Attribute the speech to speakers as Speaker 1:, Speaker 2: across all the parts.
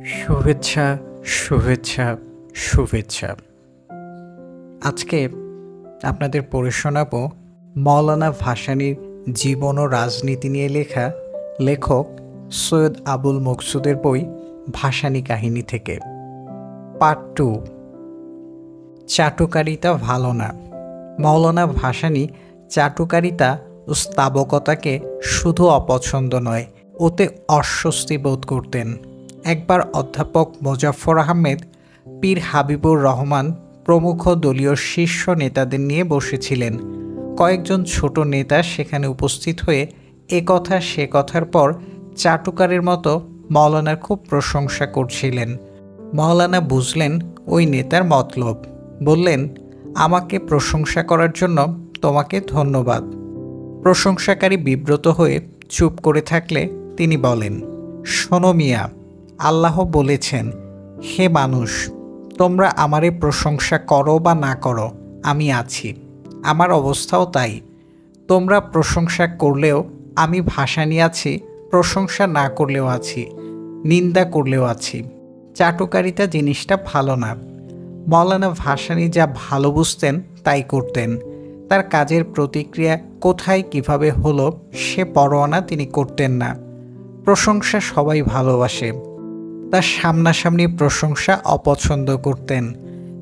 Speaker 1: শুভেচ্ছা, শুভেচ্ছা, শুভেচ্ছা। আজকে আপনাদের পড়ে শোনাব মওলানা ভাসানীর জীবন ও রাজনীতি নিয়ে লেখা লেখক সৈয়দ আবুল মকসুদের বই ভাসানী কাহিনী থেকে। পার্ট 2। চাটুকারিতা ভালো না। মওলানা ভাসানী চাটুকারিতা ও স্তাবকতাকে শুধু অপছন্দ নয়, ওতে অস্বস্তি বোধ করতেন। একবার অধ্যাপক মোজাফফর আহমেদ, পীর হাবিবুর রহমান প্রমুখ দলীয় শীর্ষ নেতাদের নিয়ে বসেছিলেন। কয়েকজন ছোট নেতা সেখানে উপস্থিত হয়ে এ কথা সে কথার পর চাটুকারের মতো মওলানার খুব প্রশংসা করছিলেন। মওলানা বুঝলেন ওই নেতার মতলব। বললেন, আমাকে প্রশংসা করার জন্য তোমাকে ধন্যবাদ। প্রশংসাকারী বিব্রত হয়ে চুপ করে থাকলে তিনি বলেন, শোনো মিয়া, আল্লাহ বলেছেন, হে মানুষ, তোমরা আমারে প্রশংসা করো বা না করো, আমি আছি। আমার অবস্থাও তাই। তোমরা প্রশংসা করলেও আমি ভাসানী আছি, প্রশংসা না করলেও আছি, নিন্দা করলেও আছি। চাটুকারিতা জিনিসটা ভালো না। মওলানা ভাসানী যা ভালো বুঝতেন তাই করতেন। তার কাজের প্রতিক্রিয়া কোথায় কিভাবে হলো সে পরোয়ানা তিনি করতেন না। প্রশংসা সবাই ভালোবাসে, তার সামনাসামনি প্রশংসা অপছন্দ করতেন।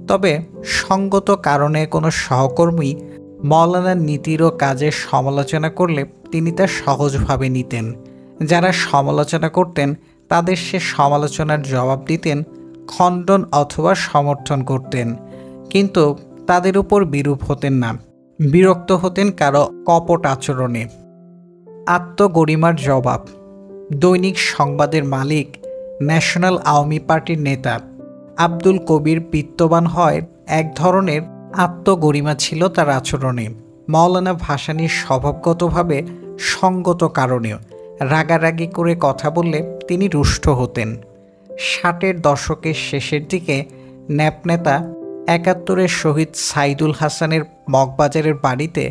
Speaker 1: তবে সঙ্গত কারণে কোনো সহকর্মী মওলানার নীতির ও কাজের সমালোচনা করলে তিনি তা সহজভাবে নিতেন। যারা সমালোচনা করতেন তাদের সে সমালোচনার জবাব দিতেন, খণ্ডন অথবা সমর্থন করতেন, কিন্তু তাদের উপর বিরূপ হতেন না। বিরক্ত হতেন কারো কপট আচরণে। আত্মগরিমার জবাব। দৈনিক সংবাদের মালিক, ন্যাশনাল আওয়ামী পার্টির নেতা আব্দুল কবির বিত্তবান হয় এক ধরনের আত্মগরিমা ছিল তার আচরণে। মওলানা ভাসানীর স্বভাবগতভাবে সঙ্গত কারণেও রাগারাগি করে কথা বললে তিনি রুষ্ট হতেন। 60-এর দশকের শেষের দিকে ন্যাপনেতা 71-এর শহীদ সাইদুল হাসানের মগবাজারের বাড়িতে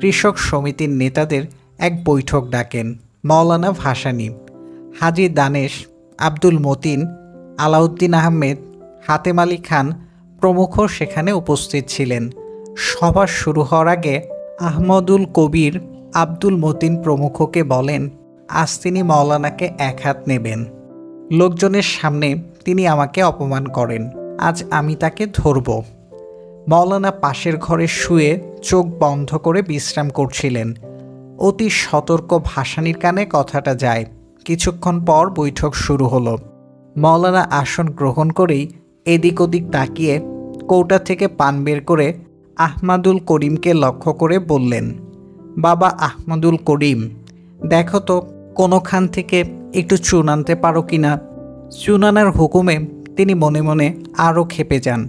Speaker 1: কৃষক সমিতির নেতাদের এক বৈঠক ডাকেন মওলানা ভাসানী। হাজী দানেশ, আব্দুল মতিন, আলাউদ্দিন আহমেদ, হাতেম আলী খান প্রমুখ সেখানে উপস্থিত ছিলেন। সভা শুরু হওয়ার আগে আহমদুল কবির, আব্দুল মতিন প্রমুখকে বলেন, আজ তিনি মওলানাকে এক হাত নেবেন। লোকজনের সামনে তিনি আমাকে অপমান করেন, আজ আমি তাকে ধরব। মওলানা পাশের ঘরে শুয়ে চোখ বন্ধ করে বিশ্রাম করছিলেন। অতি সতর্ক ভাসানীর কানে কথাটা যায়। কিছুক্ষণ পর বৈঠক শুরু হলো। মওলানা আসন গ্রহণ করেই এদিক ওদিক তাকিয়ে কৌটা থেকে পান বের করে আহমাদুল করিমকে লক্ষ্য করে বললেন, বাবা আহমাদুল করিম, দেখো তো কোনোখান থেকে একটু চুন আনতে পারো কিনা। চুন আনার হুকুমে তিনি মনে মনে আরও ক্ষেপে যান।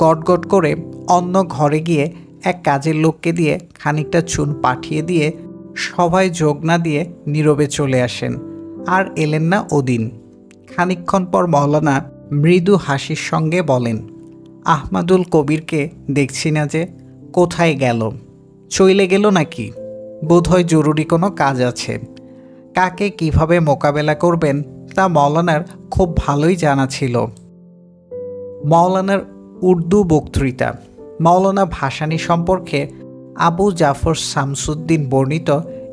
Speaker 1: গটগট করে অন্য ঘরে গিয়ে এক কাজের লোককে দিয়ে খানিকটা চুন পাঠিয়ে দিয়ে সভায় যোগ না দিয়ে নীরবে চলে আসেন। আর এলেন না ওদিন। খানিকক্ষণ পর মওলানা মৃদু হাসির সঙ্গে বলেন, আহমাদুল কবিরকে দেখছি না যে, কোথায় গেল? চইলে গেল নাকি? বোধহয় জরুরি কোনো কাজ আছে। কাকে কিভাবে মোকাবেলা করবেন তা মওলানার খুব ভালোই জানা ছিল। মওলানার উর্দু বক্তৃতা। মওলানা ভাসানী সম্পর্কে আবু জাফর শামসুদ্দিন বর্ণিত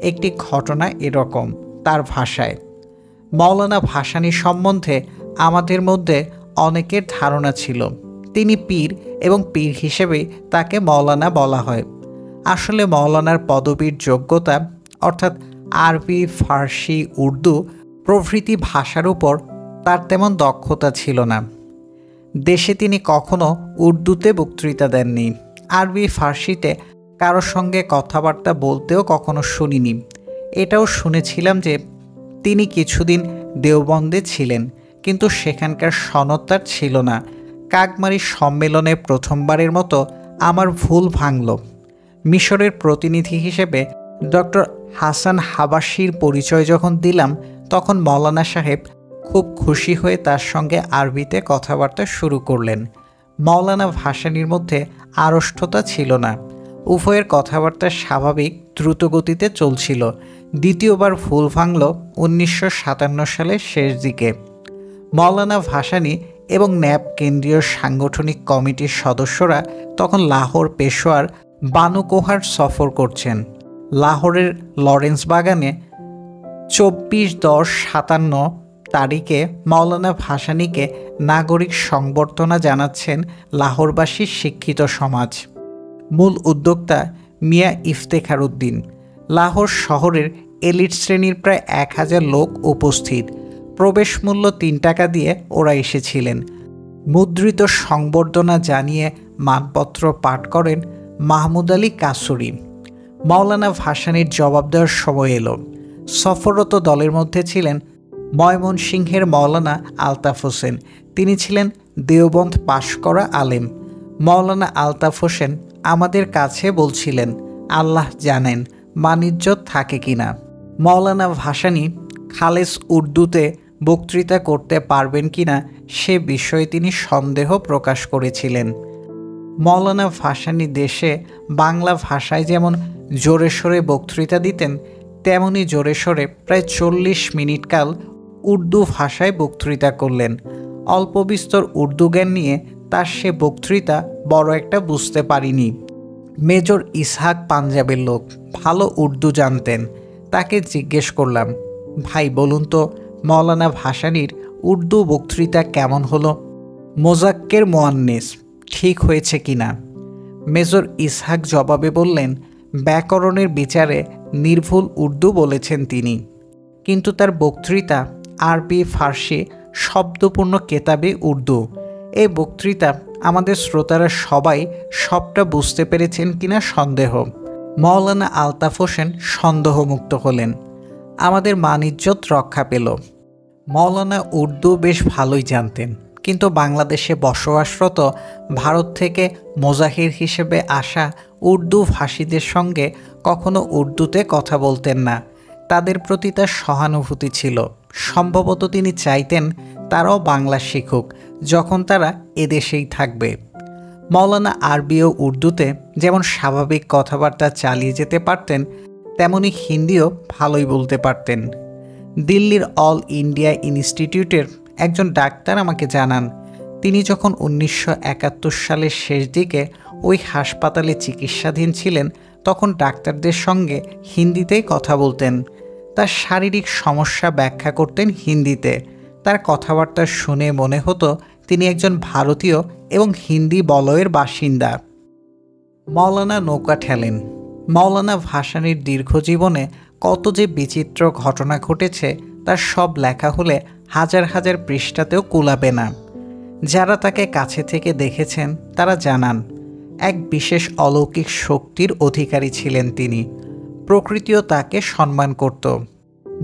Speaker 1: একটি ঘটনা এরকম, তার ভাষায়, মওলানা ভাসানী সম্বন্ধে আমাদের মধ্যে অনেকের ধারণা ছিল তিনি পীর এবং পীর হিসেবে তাকে মওলানা বলা হয়। আসলে মওলানার পদবীর যোগ্যতা, অর্থাৎ আরবি, ফার্সি, উর্দু প্রভৃতি ভাষার উপর তার তেমন দক্ষতা ছিল না। দেশে তিনি কখনো উর্দুতে বক্তৃতা দেননি। আরবি, ফার্সিতে কারো সঙ্গে কথাবার্তা বলতেও কখনো শুনিনি। এটাও শুনেছিলাম যে তিনি কিছুদিন দেওবন্দে ছিলেন, কিন্তু সেখানকার সনদ তার ছিল না। কাকমারি সম্মেলনে প্রথমবারের মতো আমার ভুল ভাঙল। মিশরের প্রতিনিধি হিসেবে ডক্টর হাসান হাবাসির পরিচয় যখন দিলাম, তখন মওলানা সাহেব খুব খুশি হয়ে তার সঙ্গে আরবিতে কথাবার্তা শুরু করলেন। মওলানা ভাসানীর মধ্যে আড়ষ্টতা ছিল না। উভয়ের কথাবার্তা স্বাভাবিক দ্রুতগতিতে চলছিল। দ্বিতীয়বার ভুল ভাঙল 1957 সালের শেষ দিকে। মওলানা ভাসানী এবং ন্যাপ কেন্দ্রীয় সাংগঠনিক কমিটির সদস্যরা তখন লাহোর, পেশোয়ার, বানুকোহার সফর করছেন। লাহোরের লরেন্স বাগানে 24/10/57 তারিখে মওলানা ভাসানীকে নাগরিক সংবর্ধনা জানাচ্ছেন লাহোরবাসীর শিক্ষিত সমাজ। মূল উদ্যোক্তা মিয়া ইফতেখার উদ্দিন। লাহোর শহরের এলিট শ্রেণীর প্রায় 1000 লোক উপস্থিত। প্রবেশ মূল্য 3 টাকা দিয়ে ওরা এসেছিলেন। মুদ্রিত সংবর্ধনা জানিয়ে মানপত্র পাঠ করেন মাহমুদ আলী কাসুরি। মওলানা ভাসানীর জবাব দেওয়ার সময় এলো। সফররত দলের মধ্যে ছিলেন ময়মনসিংহের মওলানা আলতাফ হোসেন। তিনি ছিলেন দেওবন্দ পাশ করা আলেম। মওলানা আলতাফ হোসেন আমাদের কাছে বলছিলেন, আল্লাহ জানেন মানিজ্যত থাকে কিনা। মওলানা ভাসানী খালেস উর্দুতে বক্তৃতা করতে পারবেন কিনা সে বিষয়ে তিনি সন্দেহ প্রকাশ করেছিলেন। মওলানা ভাসানী দেশে বাংলা ভাষায় যেমন জোরে সোরে বক্তৃতা দিতেন, তেমনি জোরে সোরে প্রায় 40 মিনিট কাল উর্দু ভাষায় বক্তৃতা করলেন। অল্প বিস্তর উর্দু জ্ঞান নিয়ে তার সে বক্তৃতা বড় একটা বুঝতে পারিনি। মেজর ইসহাক পাঞ্জাবের লোক, ভালো উর্দু জানতেন। তাকে জিজ্ঞেস করলাম, ভাই বলুন তো মওলানা ভাসানীর উর্দু বক্তৃতা কেমন হলো? মোজাক্কের মোয়ান্নেস ঠিক হয়েছে কিনা? মেজর ইসহাক জবাবে বললেন, ব্যাকরণের বিচারে নির্ভুল উর্দু বলেছেন তিনি, কিন্তু তার বক্তৃতা আরবি, ফার্সি শব্দপূর্ণ কেতাবে উর্দু। এই বক্তৃতা আমাদের শ্রোতারা সবাই সবটা বুঝতে পেরেছেন কিনা সন্দেহ। মওলানা আলতাফ হোসেন সন্দেহমুক্ত হলেন। আমাদের মানিজ্যত রক্ষা পেল। মওলানা উর্দু বেশ ভালোই জানতেন, কিন্তু বাংলাদেশে বসবাসরত ভারত থেকে মোজাহির হিসেবে আসা উর্দু ভাষীদের সঙ্গে কখনো উর্দুতে কথা বলতেন না। তাদের প্রতি তার সহানুভূতি ছিল। সম্ভবত তিনি চাইতেন তারাও বাংলা শিখুক, যখন তারা এদেশেই থাকবে। মওলানা আরবি ও উর্দুতে যেমন স্বাভাবিক কথাবার্তা চালিয়ে যেতে পারতেন, তেমনি হিন্দিও ভালোই বলতে পারতেন। দিল্লির অল ইন্ডিয়া ইনস্টিটিউটের একজন ডাক্তার আমাকে জানান, তিনি যখন 1971 সালের শেষ দিকে ওই হাসপাতালে চিকিৎসাধীন ছিলেন, তখন ডাক্তারদের সঙ্গে হিন্দিতেই কথা বলতেন। তার শারীরিক সমস্যা ব্যাখ্যা করতেন হিন্দিতে। তার কথাবার্তা শুনে মনে হতো তিনি একজন ভারতীয় এবং হিন্দি বলয়ের বাসিন্দা। মওলানা নৌকা ঠেলেন। মওলানা ভাসানীর দীর্ঘ জীবনে কত যে বিচিত্র ঘটনা ঘটেছে তার সব লেখা হলে হাজার হাজার পৃষ্ঠাতেও কুলাবে না। যারা তাকে কাছে থেকে দেখেছেন তারা জানান, এক বিশেষ অলৌকিক শক্তির অধিকারী ছিলেন তিনি। প্রকৃতিও তাকে সম্মান করত।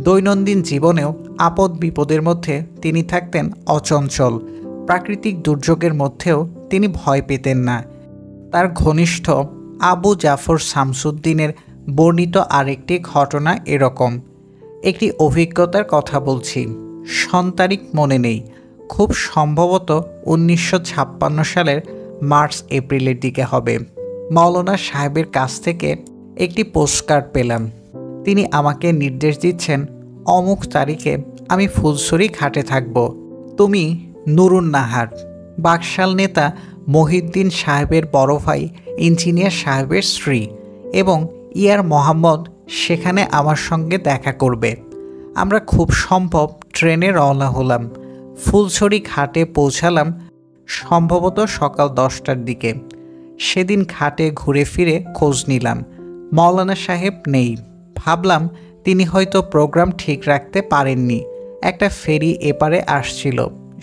Speaker 1: দৈনন্দিন জীবনেও আপদ বিপদের মধ্যে তিনি থাকতেন অচঞ্চল। প্রাকৃতিক দুর্যোগের মধ্যেও তিনি ভয় পেতেন না। তার ঘনিষ্ঠ আবু জাফর শামসুদ্দিনের বর্ণিত আরেকটি ঘটনা এরকম। একটি অভিজ্ঞতার কথা বলছি, সন্তারিখ মনে নেই, খুব সম্ভবত 1956 সালের মার্চ-এপ্রিলের দিকে হবে। মওলানা সাহেবের কাছ থেকে একটি পোস্টকার্ড পেলাম। তিনি আমাকে নির্দেশ দিচ্ছেন, অমুক তারিখে আমি ফুলছড়ি ঘাটে থাকব। তুমি নুরুন নাহার, বাকশাল নেতা মহিউদ্দিন সাহেবের বড় ভাই ইঞ্জিনিয়ার সাহেবের স্ত্রী, এবং ইয়ার মোহাম্মদ সেখানে আমার সঙ্গে দেখা করবে। আমরা খুব সম্ভব ট্রেনে রওনা হলাম। ফুলছড়ি ঘাটে পৌঁছালাম সম্ভবত সকাল 10টার দিকে। সেদিন ঘাটে ঘুরে ফিরে খোঁজ নিলাম, মওলানা সাহেব নেই। ভাবলাম তিনি হয়তো প্রোগ্রাম ঠিক রাখতে পারেননি। একটা ফেরি এপারে আসছিল,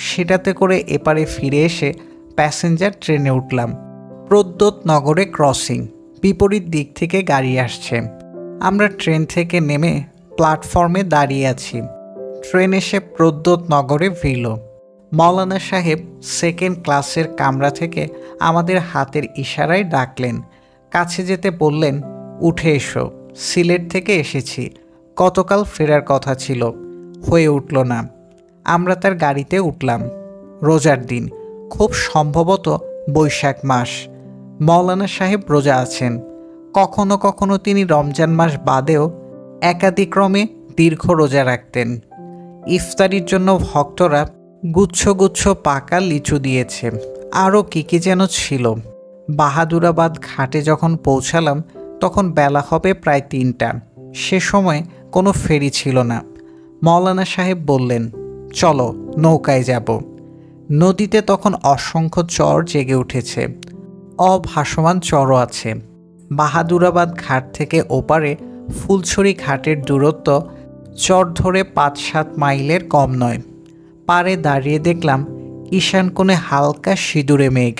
Speaker 1: সেটাতে করে এপারে ফিরে এসে প্যাসেঞ্জার ট্রেনে উঠলাম। প্রদ্যোত নগরে ক্রসিং, বিপরীত দিক থেকে গাড়ি আসছে। আমরা ট্রেন থেকে নেমে প্ল্যাটফর্মে দাঁড়িয়ে আছি। ট্রেন এসে প্রদ্যোত নগরে ভিড়ল। মওলানা সাহেব সেকেন্ড ক্লাসের কামরা থেকে আমাদের হাতের ইশারায় ডাকলেন। কাছে যেতে বললেন, উঠে এসো, সিলেট থেকে এসেছি, গতকাল ফেরার কথা ছিল, হয়ে উঠল না। আমরা তার গাড়িতে উঠলাম। রোজার দিন, খুব সম্ভবত বৈশাখ মাস। মওলানা সাহেব রোজা আছেন। কখনো কখনো তিনি রমজান মাস বাদেও একাদিক্রমে দীর্ঘ রোজা রাখতেন। ইফতারির জন্য ভক্তরা গুচ্ছ গুচ্ছ পাকা লিচু দিয়েছে, আরও কী কী যেন ছিল। বাহাদুরাবাদ ঘাটে যখন পৌঁছালাম তখন বেলা হবে প্রায় 3টা। সে সময় কোনো ফেরি ছিল না। মৌলানা সাহেব বললেন, চলো নৌকায় যাব। নদীতে তখন অসংখ্য চর জেগে উঠেছে, অভাসমান চরও আছে। বাহাদুরাবাদ ঘাট থেকে ওপারে ফুলছড়ি ঘাটের দূরত্ব চর ধরে 5-7 মাইলের কম নয়। পাড়ে দাঁড়িয়ে দেখলাম ঈশান কোণে হালকা সিঁদুরে মেঘ।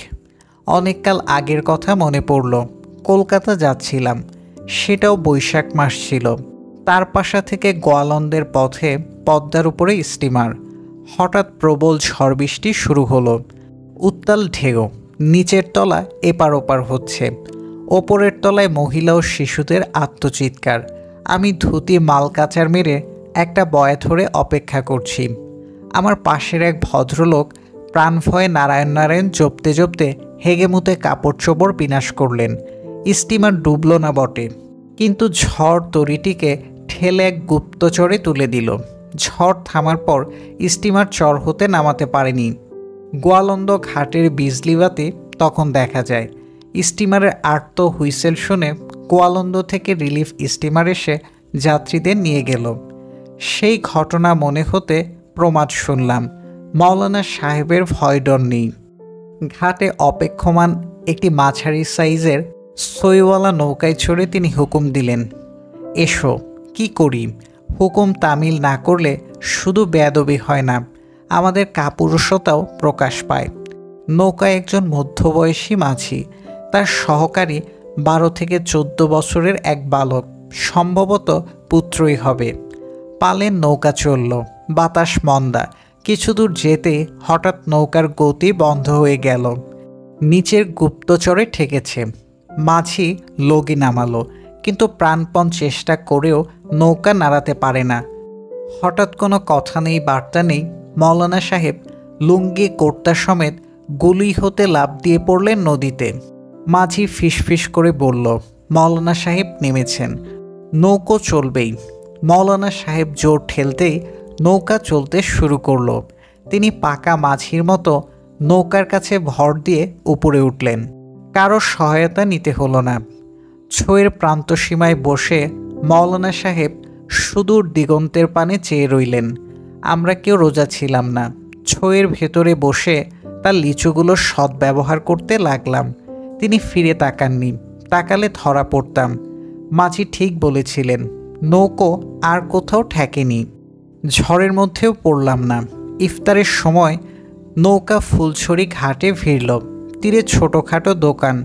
Speaker 1: অনেককাল আগের কথা মনে পড়ল। কলকাতা যাচ্ছিলাম, সেটাও বৈশাখ মাস ছিল। তার পাশা থেকে গোয়ালন্দের পথে পদ্মার উপরে স্টিমার। হঠাৎ প্রবল ঝড় বৃষ্টি শুরু হলো। উত্তাল ঢেউ, নিচের তলা এপার ওপার হচ্ছে, ওপরের তলায় মহিলা ও শিশুদের আত্মচিৎকার। আমি ধুতি মালকাচার মেরে একটা বয়া ধরে অপেক্ষা করছি। আমার পাশের এক ভদ্রলোক প্রাণভয়ে নারায়ণ নারায়ণ জপতে জপতে হেগেমুতে কাপড় চোপড় বিনাশ করলেন। স্টিমার ডুবল না বটে, কিন্তু ঝড় তরিটিকে ঠেলে এক গুপ্তচরে তুলে দিল। ঝড় থামার পর স্টিমার চর হতে নামাতে পারেনি। গোয়ালন্দ ঘাটের বিজলিবাতি তখন দেখা যায়। স্টিমারের আর্ত হুইসেল শুনে গোয়ালন্দ থেকে রিলিফ স্টিমার এসে যাত্রীদের নিয়ে গেল। সেই ঘটনা মনে হতে প্রমাদ শুনলাম। মৌলানা সাহেবের ভয় ডর নেই। ঘাটে অপেক্ষমান একটি মাঝারি সাইজের সইওয়ালা নৌকায় চড়ে তিনি হুকুম দিলেন, এসো। কি করি? হুকুম তামিল না করলে শুধু বেয়াদবি হয় না, আমাদের কাপুরুষতাও প্রকাশ পায়। নৌকায় একজন মধ্যবয়সী মাঝি, তার সহকারী 12 থেকে 14 বছরের এক বালক, সম্ভবত পুত্রই হবে। পালের নৌকা চলল, বাতাস মন্দা। কিছু দূর যেতে হঠাৎ নৌকার গতি বন্ধ হয়ে গেল। নিচের গুপ্তচরে ঠেকেছে। মাঝি লগি নামালো, কিন্তু প্রাণপণ চেষ্টা করেও নৌকা নাড়াতে পারে না। হঠাৎ কোনো কথা নেই, বার্তা নেই। মৌলানা সাহেব লুঙ্গি কোর্তা সমেত গুলি হতে লাফ দিয়ে পড়লেন নদীতে। মাঝি ফিসফিস করে বলল, মৌলানা সাহেব নেমেছেন, নৌকো চলবেই। মৌলানা সাহেব জোর ঠেলতেই নৌকা চলতে শুরু করলো। তিনি পাকা মাঝির মতো নৌকার কাছে ভর দিয়ে উপরে উঠলেন। কারো সহায়তা নিতে হলো না। ছইয়ের প্রান্তসীমায় বসে মৌলানা সাহেব সুদূর দিগন্তের পানে চেয়ে রইলেন। আমরা কেউ রোজা ছিলাম না। ছইয়ের ভেতরে বসে তার লিচুগুলোর সদ্ব্যবহার করতে লাগলাম। তিনি ফিরে তাকাননি, তাকালে ধরা পড়তাম। মাঝি ঠিক বলেছিলেন, নৌকো আর কোথাও ঠেকেনি। ঝড়ের মধ্যেও পড়লাম না। ইফতারের সময় নৌকা ফুলছড়ি ঘাটে ভিড়ল। তীরে ছোটোখাটো দোকান।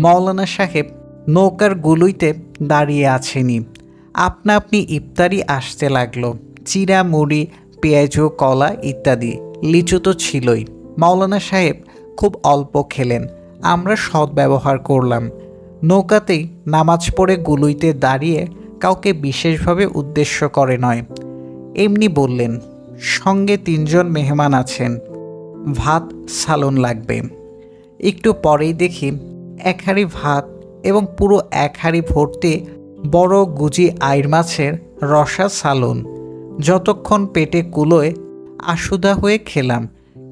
Speaker 1: মৌলানা সাহেব নৌকার গুলুইতে দাঁড়িয়ে আছেনি। আপনা আপনি ইফতারি আসতে লাগলো। চিরা, মুড়ি, পেঁয়াজ, কলা ইত্যাদি। লিচু তো ছিলই। মৌলানা সাহেব খুব অল্প খেলেন, আমরা সদ্ব্যবহার করলাম। নৌকাতেই নামাজ পড়ে গুলুইতে দাঁড়িয়ে কাউকে বিশেষভাবে উদ্দেশ্য করে নয়, এমনি বললেন, সঙ্গে 3 জন মেহমান আছেন, ভাত সালন লাগবে। একটু পরেই দেখি 1 হাঁড়ি ভাত এবং পুরো 1 হাঁড়ি ভর্তি বড় গুজি আইর মাছের রসা সালন। যতক্ষণ পেটে কুলোয় আশুদা হয়ে খেলাম।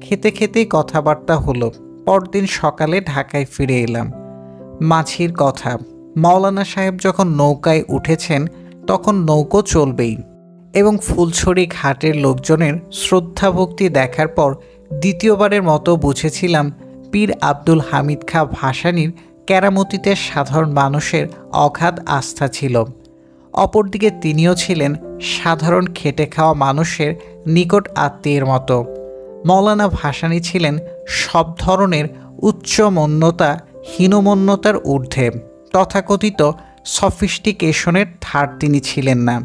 Speaker 1: খেতে খেতেই কথাবার্তা হলো। পরদিন সকালে ঢাকায় ফিরে এলাম। মাঝির কথা, মৌলানা সাহেব যখন নৌকায় উঠেছেন তখন নৌকো চলবেই। এবং ফুলছড়ি ঘাটের লোকজনের শ্রদ্ধাভক্তি দেখার পর দ্বিতীয়বারের মতো বুঝেছিলাম পীর আব্দুল হামিদ খাঁ ভাসানীর কেরামতিতে সাধারণ মানুষের অগাধ আস্থা ছিল। অপরদিকে তিনিও ছিলেন সাধারণ খেটে খাওয়া মানুষের নিকট আত্মীয়ের মতো। মৌলানা ভাসানী ছিলেন সব ধরনের উচ্চমন্যতা হীনমন্যতার ঊর্ধ্বে। তথাকথিত সফিস্টিকেশনের ধার তিনি ছিলেন না।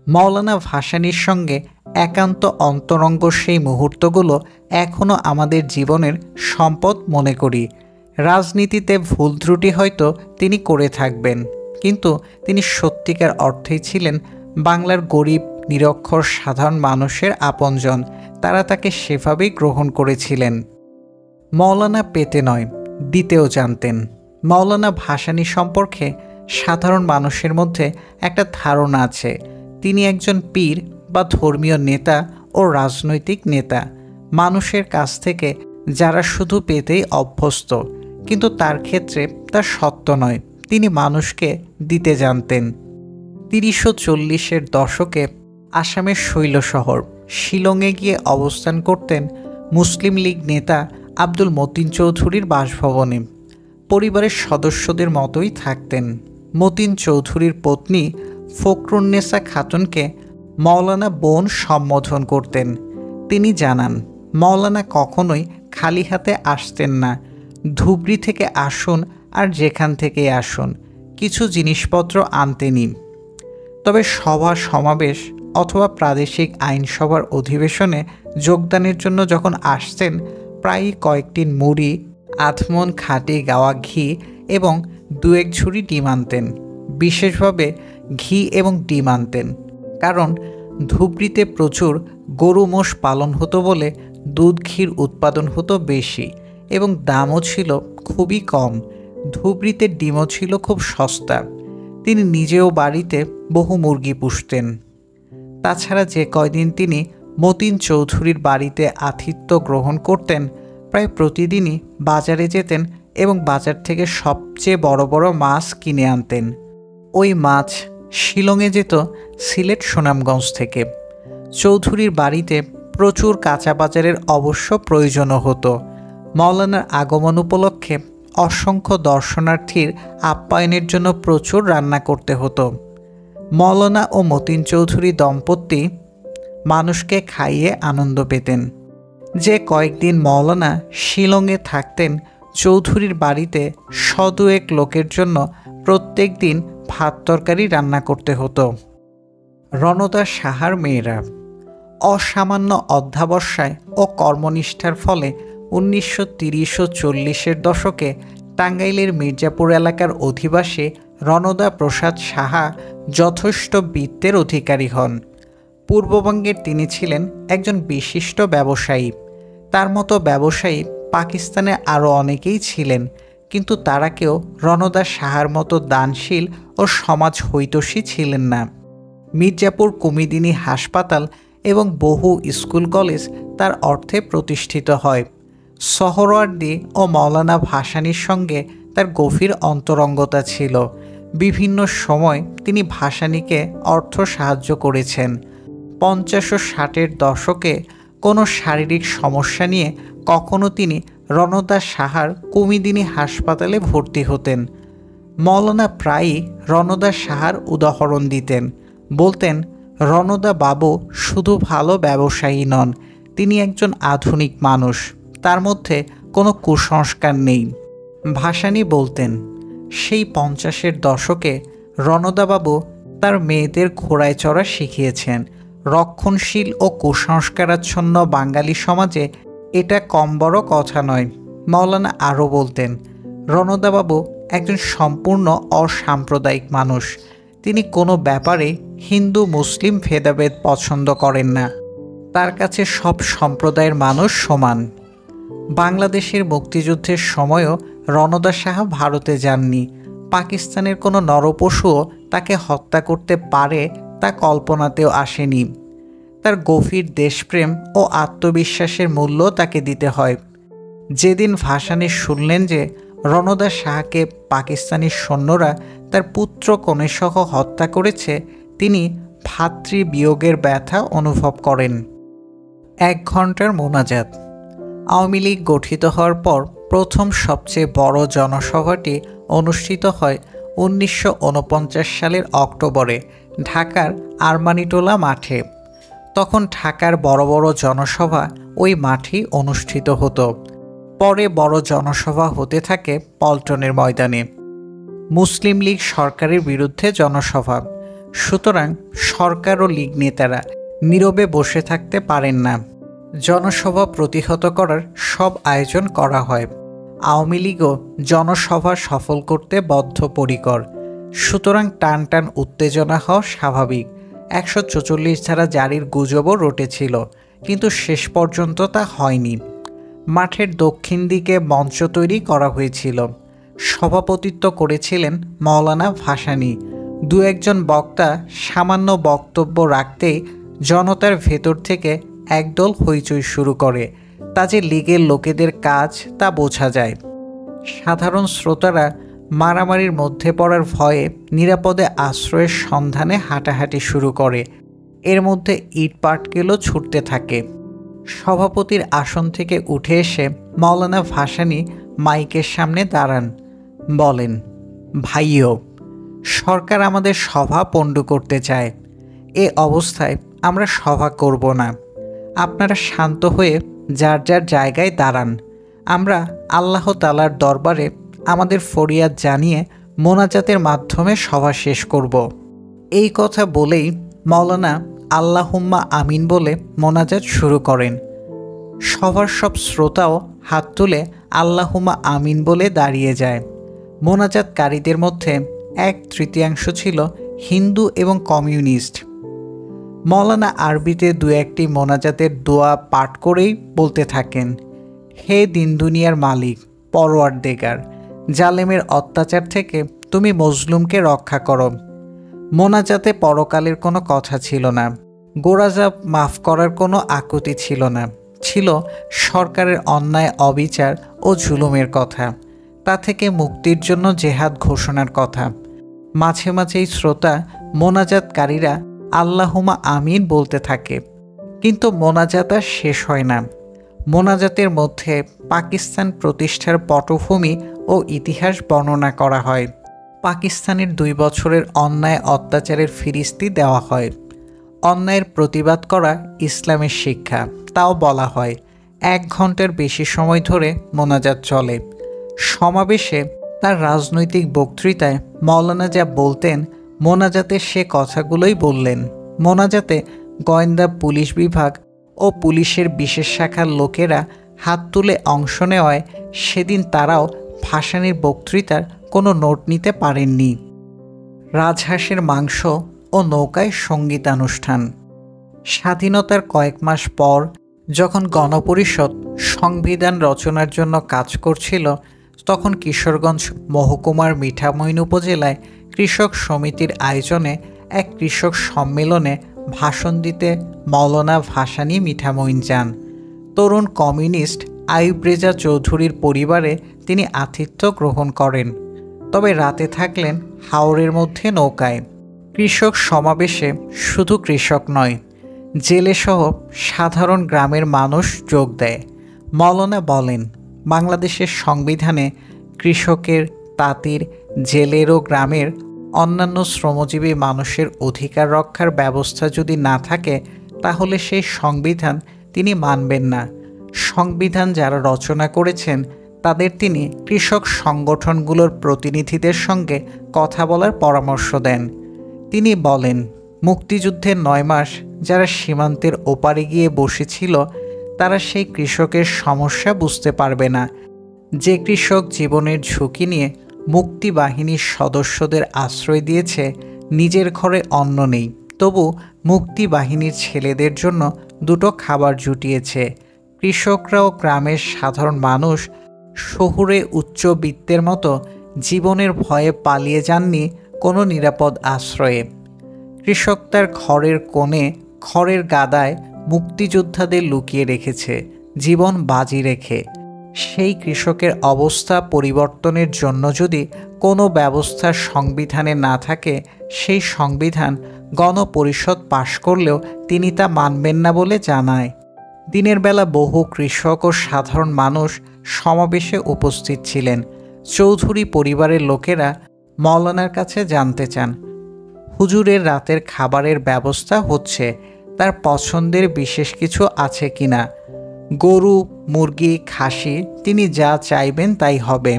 Speaker 1: মৌলানা ভাসানীর সঙ্গে একান্ত অন্তরঙ্গ সেই মুহূর্তগুলো এখনও আমাদের জীবনের সম্পদ মনে করি। রাজনীতিতে ভুল ত্রুটি হয়তো তিনি করে থাকবেন, কিন্তু তিনি সত্যিকার অর্থেই ছিলেন বাংলার গরিব নিরক্ষর সাধারণ মানুষের আপনজন। তারা তাকে সেভাবেই গ্রহণ করেছিলেন। মৌলানা পেতে নয়, দিতেও জানতেন। মৌলানা ভাসানী সম্পর্কে সাধারণ মানুষের মধ্যে একটা ধারণা আছে, তিনি একজন পীর বা ধর্মীয় নেতা ও রাজনৈতিক নেতা। মানুষের কাছ থেকে যারা শুধু পেতেই অভ্যস্ত, কিন্তু তার ক্ষেত্রে তা সত্য নয়। তিনি মানুষকে দিতে জানতেন। ৩০-৪০-এর দশকে আসামের শৈলশহর শিলংয়ে গিয়ে অবস্থান করতেন মুসলিম লীগ নেতা আব্দুল মতিন চৌধুরীর বাসভবনে। পরিবারের সদস্যদের মতোই থাকতেন। মতিন চৌধুরীর পত্নী ফখরুন্নেসা খাতুনকে মৌলানা বোন সম্বোধন করতেন। তিনি জানান, মৌলানা কখনোই খালি হাতে আসতেন না। ধুবড়ি থেকে আসুন আর যেখান থেকে আসুন, কিছু জিনিসপত্র আনতেনই। তবে সভা সমাবেশ অথবা প্রাদেশিক আইনসভার অধিবেশনে যোগদানের জন্য যখন আসতেন, প্রায়ই কয়েকটি মুড়ি, আধমন খাঁটি গাওয়া ঘি এবং ২-১ ঝুড়ি ডিম আনতেন। বিশেষভাবে ঘি এবং ডিম আনতেন, কারণ ধুবড়িতে প্রচুর গরু মোষ পালন হতো বলে দুধ ঘির উৎপাদন হতো বেশি এবং দামও ছিল খুবই কম। ধুবড়িতে ডিমও ছিল খুব সস্তা। তিনি নিজেও বাড়িতে বহু মুরগি পুষতেন। তাছাড়া যে কয়দিন তিনি মতিন চৌধুরীর বাড়িতে আতিথ্য গ্রহণ করতেন, প্রায় প্রতিদিনই বাজারে যেতেন এবং বাজার থেকে সবচেয়ে বড় বড় মাছ কিনে আনতেন। ওই মাছ শিলংয়ে যেত সিলেট, সুনামগঞ্জ থেকে। চৌধুরীর বাড়িতে প্রচুর কাঁচা বাজারের অবশ্য প্রয়োজনও হতো। মৌলানার আগমন উপলক্ষে অসংখ্য দর্শনার্থীর আপ্যায়নের জন্য প্রচুর রান্না করতে হতো। মৌলানা ও মতিন চৌধুরী দম্পতি মানুষকে খাইয়ে আনন্দ পেতেন। যে কয়েকদিন মৌলানা শিলংয়ে থাকতেন, চৌধুরীর বাড়িতে ১০০-১ লোকের জন্য প্রত্যেক দিন ভাত তরকারি রান্না করতে হতো। রণদাস সাহার মেয়েরা অসামান্য অধ্যাবসায় ও কর্মনিষ্ঠার ফলে ১৯৩০ ও ৪০-এর দশকে টাঙ্গাইলের মির্জাপুর এলাকার অধিবাসী রণদা প্রসাদ সাহা যথেষ্ট বিত্তের অধিকারী হন। পূর্ববঙ্গের তিনি ছিলেন একজন বিশিষ্ট ব্যবসায়ী। তার মতো ব্যবসায়ী পাকিস্তানে আরও অনেকেই ছিলেন, কিন্তু তারা কেউ রণদা সাহার মতো দানশীল ও সমাজ হৈতৈষী ছিলেন না। মির্জাপুর কুমিদিনী হাসপাতাল এবং বহু স্কুল কলেজ তার অর্থে প্রতিষ্ঠিত হয়। সোহরাওয়ার্দী ও মৌলানা ভাসানীর সঙ্গে তার গভীর অন্তরঙ্গতা ছিল। বিভিন্ন সময় তিনি ভাসানীকে অর্থ সাহায্য করেছেন। ৫০ ও ৬০-এর দশকে কোনো শারীরিক সমস্যা নিয়ে কখনো তিনি রণদা সাহার কুমিদিনী হাসপাতালে ভর্তি হতেন। মৌলানা প্রায়ই রণদা সাহার উদাহরণ দিতেন। বলতেন, রণদা বাবু শুধু ভালো ব্যবসায়ী নন, তিনি একজন আধুনিক মানুষ। তার মধ্যে কোনো কুসংস্কার নেই। ভাসানী বলতেন, সেই ৫০-এর দশকে রণদাবাবু তার মেয়েদের ঘোড়ায় চড়া শিখিয়েছেন। রক্ষণশীল ও কুসংস্কারাচ্ছন্ন বাঙালি সমাজে এটা কম বড় কথা নয়। মৌলানা আরও বলতেন, রণদাবাবু একজন সম্পূর্ণ অসাম্প্রদায়িক মানুষ। তিনি কোনো ব্যাপারে হিন্দু মুসলিম ভেদাভেদ পছন্দ করেন না। তার কাছে সব সম্প্রদায়ের মানুষ সমান। বাংলাদেশের মুক্তিযুদ্ধের সময়ও রণদা সাহা ভারতে যাননি। পাকিস্তানের কোনো নরপশুও তাকে হত্যা করতে পারে তা কল্পনাতেও আসেনি। তার গভীর দেশপ্রেম ও আত্মবিশ্বাসের মূল্য তাকে দিতে হয়। যেদিন ভাসানী শুনলেন যে রণদা সাহাকে পাকিস্তানি সৈন্যরা তার পুত্র কনেসহ হত্যা করেছে, তিনি ভাতৃবিয়োগের ব্যথা অনুভব করেন। ১ ঘন্টার মোনাজাত। আওয়ামী লীগ গঠিত হওয়ার পর প্রথম সবচেয়ে বড় জনসভাটি অনুষ্ঠিত হয় ১৯৪৯ সালের অক্টোবরে ঢাকার আরমানিটোলা মাঠে। তখন ঢাকার বড় বড় জনসভা ওই মাঠেই অনুষ্ঠিত হতো। পরে বড় জনসভা হতে থাকে পল্টনের ময়দানে। মুসলিম লীগ সরকারের বিরুদ্ধে জনসভা, সুতরাং সরকার ও লীগ নেতারা নীরবে বসে থাকতে পারেন না। জনসভা প্রতিহত করার সব আয়োজন করা হয়। আওয়ামী লীগও জনসভা সফল করতে বদ্ধপরিকর, সুতরাং টান টান উত্তেজনা হওয়া স্বাভাবিক। ১৪৪ ধারা জারির গুজবও রটেছিল, কিন্তু শেষ পর্যন্ত তা হয়নি। মাঠের দক্ষিণ দিকে মঞ্চ তৈরি করা হয়েছিল। সভাপতিত্ব করেছিলেন মৌলানা ভাসানী। ২-১ জন বক্তা সামান্য বক্তব্য রাখতেই জনতার ভেতর থেকে একদল হইচই শুরু করে। তা যে লীগের লোকেদের কাজ তা বোঝা যায়। সাধারণ শ্রোতারা মারামারির মধ্যে পড়ার ভয়ে নিরাপদে আশ্রয়ের সন্ধানে হাঁটাহাঁটি শুরু করে। এর মধ্যে ইট পাটকেলও ছুটতে থাকে। সভাপতির আসন থেকে উঠে এসে মাওলানা ভাসানী মাইকের সামনে দাঁড়ান, বলেন, ভাইও, সরকার আমাদের সভা পণ্ড করতে চায়। এ অবস্থায় আমরা সভা করব না। আপনারা শান্ত হয়ে যার যার জায়গায় দাঁড়ান। আমরা আল্লাহ তাআলার দরবারে আমাদের ফরিয়াদ জানিয়ে মোনাজাতের মাধ্যমে সভা শেষ করব। এই কথা বলেই মাওলানা আল্লাহুম্মা আমিন বলে মোনাজাত শুরু করেন। সবার সব শ্রোতাও হাত তুলে আল্লাহুম্মা আমিন বলে দাঁড়িয়ে যায়। মোনাজাতকারীদের মধ্যে 1/3 ছিল হিন্দু এবং কমিউনিস্ট। মাওলানা আরবিতে দু একটি মোনাজাতের দোয়া পাঠ করেই বলতে থাকেন, হে দিন দুনিয়ার মালিক, পরওয়ারদিগার, জালেমের অত্যাচার থেকে তুমি মজলুমকে রক্ষা করো। মোনাজাতে পরকালের কোনো কথা ছিল না, গোরাজাব মাফ করার কোনো আকুতি ছিল না। ছিল সরকারের অন্যায়, অবিচার ও জুলুমের কথা। তা থেকে মুক্তির জন্য জেহাদ ঘোষণার কথা। মাঝে মাঝেই শ্রোতা মোনাজাতকারীরা আল্লাহুম্মা আমিন বলতে থাকে। কিন্তু মোনাজাত আর শেষ হয় না। মোনাজাতের মধ্যে পাকিস্তান প্রতিষ্ঠার পটভূমি ও ইতিহাস বর্ণনা করা হয়। পাকিস্তানের 2 বছরের অন্যায় অত্যাচারের ফিরিস্তি দেওয়া হয়। অন্যায়ের প্রতিবাদ করা ইসলামের শিক্ষা, তাও বলা হয়। 1 ঘন্টার বেশি সময় ধরে মোনাজাত চলে। সমাবেশে তার রাজনৈতিক বক্তৃতায় মাওলানা যা বলতেন, মোনাজাতে সে কথাগুলোই বললেন। মোনাজাতে গোয়েন্দা পুলিশ বিভাগ ও পুলিশের বিশেষ শাখার লোকেরা হাত তুলে অংশ নেওয়ায় সেদিন তারাও ভাসানীর বক্তৃতার কোনো নোট নিতে পারেননি। রাজহাঁসের মাংস ও নৌকায় সঙ্গীতানুষ্ঠান। স্বাধীনতার কয়েক মাস পর যখন গণপরিষদ সংবিধান রচনার জন্য কাজ করছিল, তখন কিশোরগঞ্জ মহকুমার মিঠামইন উপজেলায় কৃষক সমিতির আয়োজনে এক কৃষক সম্মেলনে ভাষণ দিতে মাওলানা ভাসানী মিঠামইন যান। তরুণ কমিউনিস্ট আইয়ুব রেজা চৌধুরীর পরিবারে তিনি আতিথ্য গ্রহণ করেন। তবে রাতে থাকলেন হাওরের মধ্যে নৌকায়। কৃষক সমাবেশে শুধু কৃষক নয়, জেলেসহ সাধারণ গ্রামের মানুষ যোগ দেয়। মাওলানা বলেন, বাংলাদেশের সংবিধানে কৃষকের, তাঁতির, জেলের ও গ্রামের অন্যান্য শ্রমজীবী মানুষের অধিকার রক্ষার ব্যবস্থা যদি না থাকে, তাহলে সেই সংবিধান তিনি মানবেন না। সংবিধান যারা রচনা করেছেন তাদের তিনি কৃষক সংগঠনগুলোর প্রতিনিধিদের সঙ্গে কথা বলার পরামর্শ দেন। তিনি বলেন, মুক্তিযুদ্ধের 9 মাস যারা সীমান্তের ওপারে গিয়ে বসেছিল, তারা সেই কৃষকের সমস্যা বুঝতে পারবে না। যে কৃষক জীবনের ঝুঁকি নিয়ে মুক্তি বাহিনীর সদস্যদের আশ্রয় দিয়েছে, নিজের ঘরে অন্ন নেই, তবু মুক্তি বাহিনীর ছেলেদের জন্য 2টো খাবার জুটিয়েছে। কৃষকরা ও গ্রামের সাধারণ মানুষ শহুরে উচ্চবিত্তের মতো জীবনের ভয়ে পালিয়ে যাননি কোনো নিরাপদ আশ্রয়ে। কৃষক তার ঘরের কোণে, খড়ের গাদায় মুক্তিযোদ্ধাদের লুকিয়ে রেখেছে, জীবন বাজি রেখে। সেই কৃষকের অবস্থা পরিবর্তনের জন্য যদি কোনো ব্যবস্থা সংবিধানে না থাকে, সেই সংবিধান গণপরিষদ পাশ করলেও তিনি তা মানবেন না বলে জানায়। দিনের বেলা বহু কৃষক ও সাধারণ মানুষ সমাবেশে উপস্থিত ছিলেন। চৌধুরী পরিবারের লোকেরা মাওলানার কাছে জানতে চান, হুজুরের রাতের খাবারের ব্যবস্থা হচ্ছে, তার পছন্দের বিশেষ কিছু আছে কিনা। গরু, মুরগি, খাসি, তিনি যা চাইবেন তাই হবে।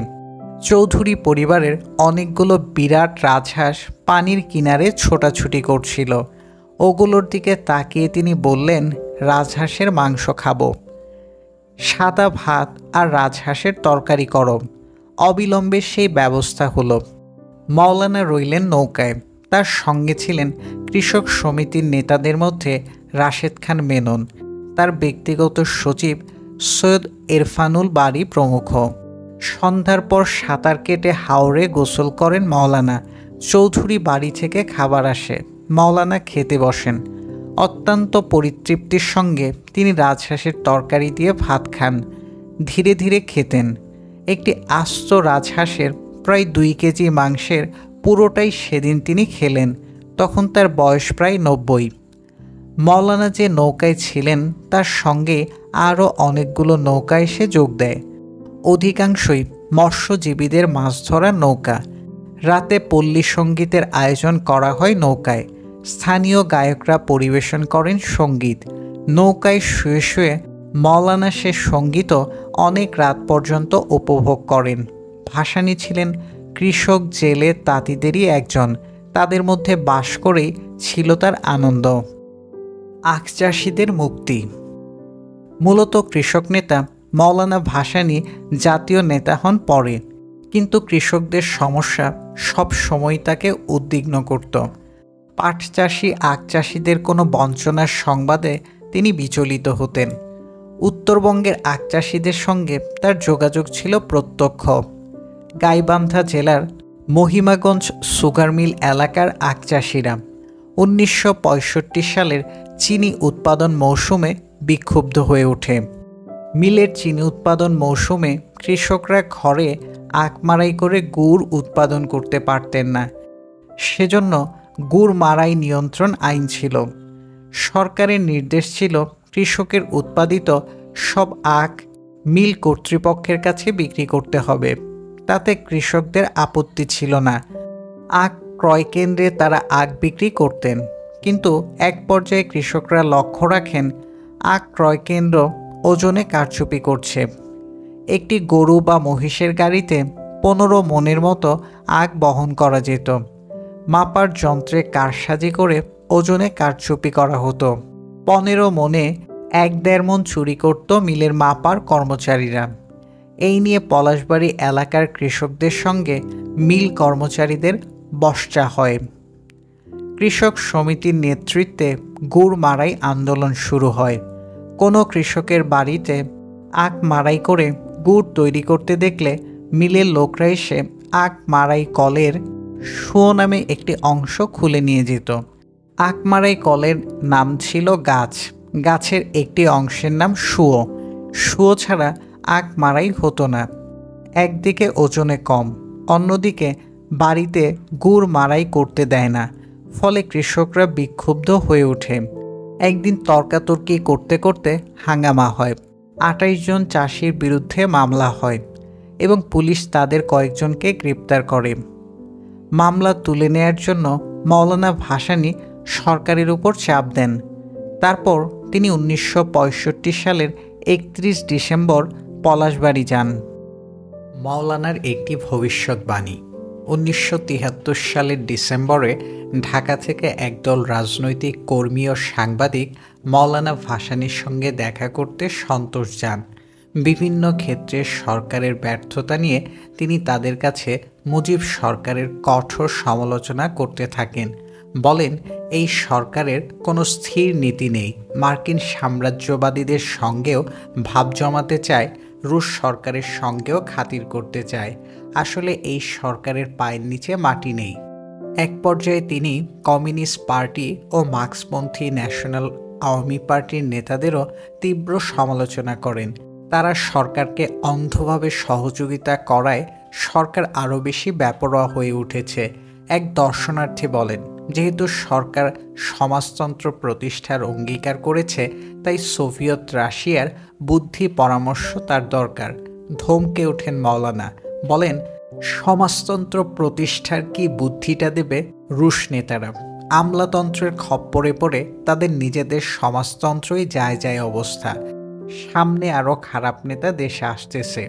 Speaker 1: চৌধুরী পরিবারের অনেকগুলো বিরাট রাজহাঁস পানির কিনারে ছোটাছুটি করছিল। ওগুলোর দিকে তাকিয়ে তিনি বললেন, রাজহাঁসের মাংস খাবো। সাদা ভাত আর রাজহাঁসের তরকারি করো। অবিলম্বে সেই ব্যবস্থা হলো। মাওলানা রইলেন নৌকায়। তার সঙ্গে ছিলেন কৃষক সমিতির নেতাদের মধ্যে রাশেদ খান মেনন, তার ব্যক্তিগত সচিব সৈয়দ ইরফানুল বারী প্রমুখ। সন্ধ্যার পর সাঁতার কেটে হাওরে গোসল করেন মাওলানা। চৌধুরী বাড়ি থেকে খাবার আসে, মাওলানা খেতে বসেন। অত্যন্ত পরিতৃপ্তির সঙ্গে তিনি রাজহাঁসের তরকারি দিয়ে ভাত খান। ধীরে ধীরে খেতেন। একটি আস্ত রাজহাঁসের প্রায় 2 কেজি মাংসের পুরোটাই সেদিন তিনি খেলেন। তখন তার বয়স প্রায় 90। মৌলানা যে নৌকায় ছিলেন তার সঙ্গে আরও অনেকগুলো নৌকা এসে যোগ দেয়। অধিকাংশই মৎস্যজীবীদের মাছ ধরার নৌকা। রাতে পল্লী সঙ্গীতের আয়োজন করা হয় নৌকায়। স্থানীয় গায়করা পরিবেশন করেন সঙ্গীত। নৌকায় শুয়ে শুয়ে মৌলানা সে সঙ্গীতও অনেক রাত পর্যন্ত উপভোগ করেন। ভাসানী ছিলেন কৃষক, জেলে, তাঁতিদেরই একজন। তাদের মধ্যে বাস করেই ছিল তার আনন্দ। আখ চাষিদের মুক্তি। মূলত কৃষক নেতা মৌলানা ভাসানী জাতীয় নেতা হন পরে, কিন্তু কৃষকদের সমস্যা সব সময় তাকে উদ্বিগ্ন করত। পাট চাষি, আখ চাষিদের কোনো বঞ্চনার সংবাদে তিনি বিচলিত হতেন। উত্তরবঙ্গের আখ চাষিদের সঙ্গে তার যোগাযোগ ছিল প্রত্যক্ষ। গাইবান্ধা জেলার মহিমাগঞ্জ সুগার মিল এলাকার আখ চাষিরা 1965 সালের চিনি উৎপাদন মৌসুমে বিক্ষুব্ধ হয়ে ওঠে। মিলের চিনি উৎপাদন মৌসুমে কৃষকরা ঘরে আখ মাড়াই করে গুড় উৎপাদন করতে পারতেন না। সেজন্য গুড় মাড়াই নিয়ন্ত্রণ আইন ছিল। সরকারের নির্দেশ ছিল কৃষকের উৎপাদিত সব আখ মিল কর্তৃপক্ষের কাছে বিক্রি করতে হবে। তাতে কৃষকদের আপত্তি ছিল না। আখ ক্রয় কেন্দ্রে তারা আখ বিক্রি করতেন। কিন্তু এক পর্যায়ে কৃষকরা লক্ষ্য রাখেন আখ ক্রয় কেন্দ্র ওজনে কারচুপি করছে। একটি গরু বা মহিষের গাড়িতে 15 মনের মতো আখ বহন করা যেত। মাপার যন্ত্রে কারসাজি করে ওজনে কারচুপি করা হতো। 15 মনে 1-1.5 মন চুরি করত মিলের মাপার কর্মচারীরা। এই নিয়ে পলাশবাড়ি এলাকার কৃষকদের সঙ্গে মিল কর্মচারীদের বচসা হয়। কৃষক সমিতির নেতৃত্বে গুড় মাড়াই আন্দোলন শুরু হয়। কোনো কৃষকের বাড়িতে আখ মাড়াই করে গুড় তৈরি করতে দেখলে মিলের লোকরা এসে আখ মাড়াই কলের সুয়ো নামে একটি অংশ খুলে নিয়ে যেত। আখ মাড়াই কলের নাম ছিল গাছ। গাছের একটি অংশের নাম সুয়ো। সুয়ো ছাড়া আখ মাড়াই হতো না। একদিকে ওজনে কম, অন্যদিকে বাড়িতে গুড় মাড়াই করতে দেয় না। ফলে কৃষকরা বিক্ষুব্ধ হয়ে ওঠে। একদিন তর্কাতর্কি করতে করতে হাঙ্গামা হয়। 28 জন চাষির বিরুদ্ধে মামলা হয় এবং পুলিশ তাদের কয়েকজনকে গ্রেপ্তার করে। মামলা তুলে নেয়ার জন্য মৌলানা ভাসানী সরকারের উপর চাপ দেন। তারপর তিনি 1965 সালের 31 ডিসেম্বর পলাশবাড়ি যান। মৌলানার একটি ভবিষ্যৎবাণী। 1973 সালের ডিসেম্বরে ঢাকা থেকে একদল রাজনৈতিক কর্মী ও সাংবাদিক মৌলানা ভাসানীর সঙ্গে দেখা করতে সন্তোষ যান। বিভিন্ন ক্ষেত্রে সরকারের ব্যর্থতা নিয়ে তিনি তাদের কাছে মুজিব সরকারের কঠোর সমালোচনা করতে থাকেন। বলেন, এই সরকারের কোনো স্থির নীতি নেই। মার্কিন সাম্রাজ্যবাদীদের সঙ্গেও ভাব জমাতে চায়, রুশ সরকারের সঙ্গেও খাতির করতে চায়। আসলে এই সরকারের পায়ের নিচে মাটি নেই। এক পর্যায়ে তিনি কমিউনিস্ট পার্টি ও মার্ক্সপন্থী ন্যাশনাল আওয়ামী পার্টির নেতাদেরও তীব্র সমালোচনা করেন। তারা সরকারকে অন্ধভাবে সহযোগিতা করায় সরকার আরও বেশি বেপরোয়া হয়ে উঠেছে। এক দর্শনার্থী বলেন, যেহেতু সরকার সমাজতন্ত্র প্রতিষ্ঠার অঙ্গীকার করেছে, তাই সোভিয়েত রাশিয়ার বুদ্ধি পরামর্শ তার দরকার। ধমকে ওঠেন মৌলানা, বলেন, সমাজতন্ত্র প্রতিষ্ঠার কি বুদ্ধিটা দেবে রুশ নেতারা? আমলাতন্ত্রের খপ্পরে পড়ে তাদের নিজেদের সমাজতন্ত্রই যায় যায় অবস্থা। সামনে আরও খারাপ নেতা দেশে আসতেছে।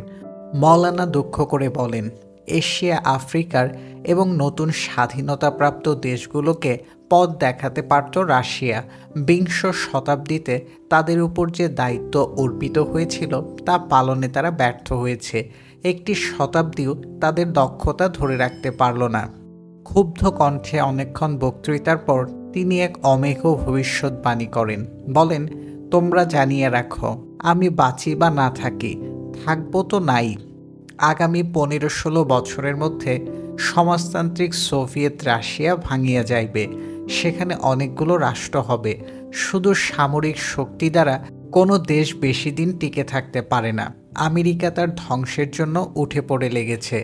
Speaker 1: মৌলানা দুঃখ করে বলেন, এশিয়া, আফ্রিকার এবং নতুন স্বাধীনতাপ্রাপ্ত দেশগুলোকে পথ দেখাতে পারত রাশিয়া। 20 শতাব্দীতে তাদের উপর যে দায়িত্ব অর্পিত হয়েছিল তা পালনে তারা ব্যর্থ হয়েছে। একটি শতাব্দীও তাদের দক্ষতা ধরে রাখতে পারল না। ক্ষুব্ধ কণ্ঠে অনেকক্ষণ বক্তৃতার পর তিনি এক অমেঘ ভবিষ্যৎবাণী করেন। বলেন, তোমরা জানিয়ে রাখো, আমি বাঁচি বা না থাকি, থাকবো তো নাই, আগামী 15-16 বছরের মধ্যে সমাজতান্ত্রিক সোভিয়েত রাশিয়া ভাঙিয়া যাইবে। সেখানে অনেকগুলো রাষ্ট্র হবে। শুধু সামরিক শক্তি দ্বারা কোনো দেশ বেশি দিন টিকে থাকতে পারে না। আমেরিকা তার ধ্বংসের জন্য উঠে পড়ে লেগেছে।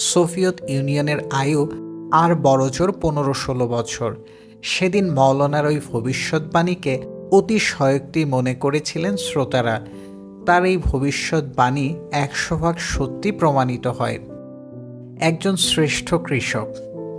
Speaker 1: সোভিয়েত ইউনিয়নের আয়ু আর বড়জোর 15-16 বছর। সেদিন মওলানার ওই ভবিষ্যৎবাণীকে অতিশয়োক্তি মনে করেছিলেন শ্রোতারা। তার এই ভবিষ্যৎবাণী 100% সত্যি প্রমাণিত হয়। একজন শ্রেষ্ঠ কৃষক।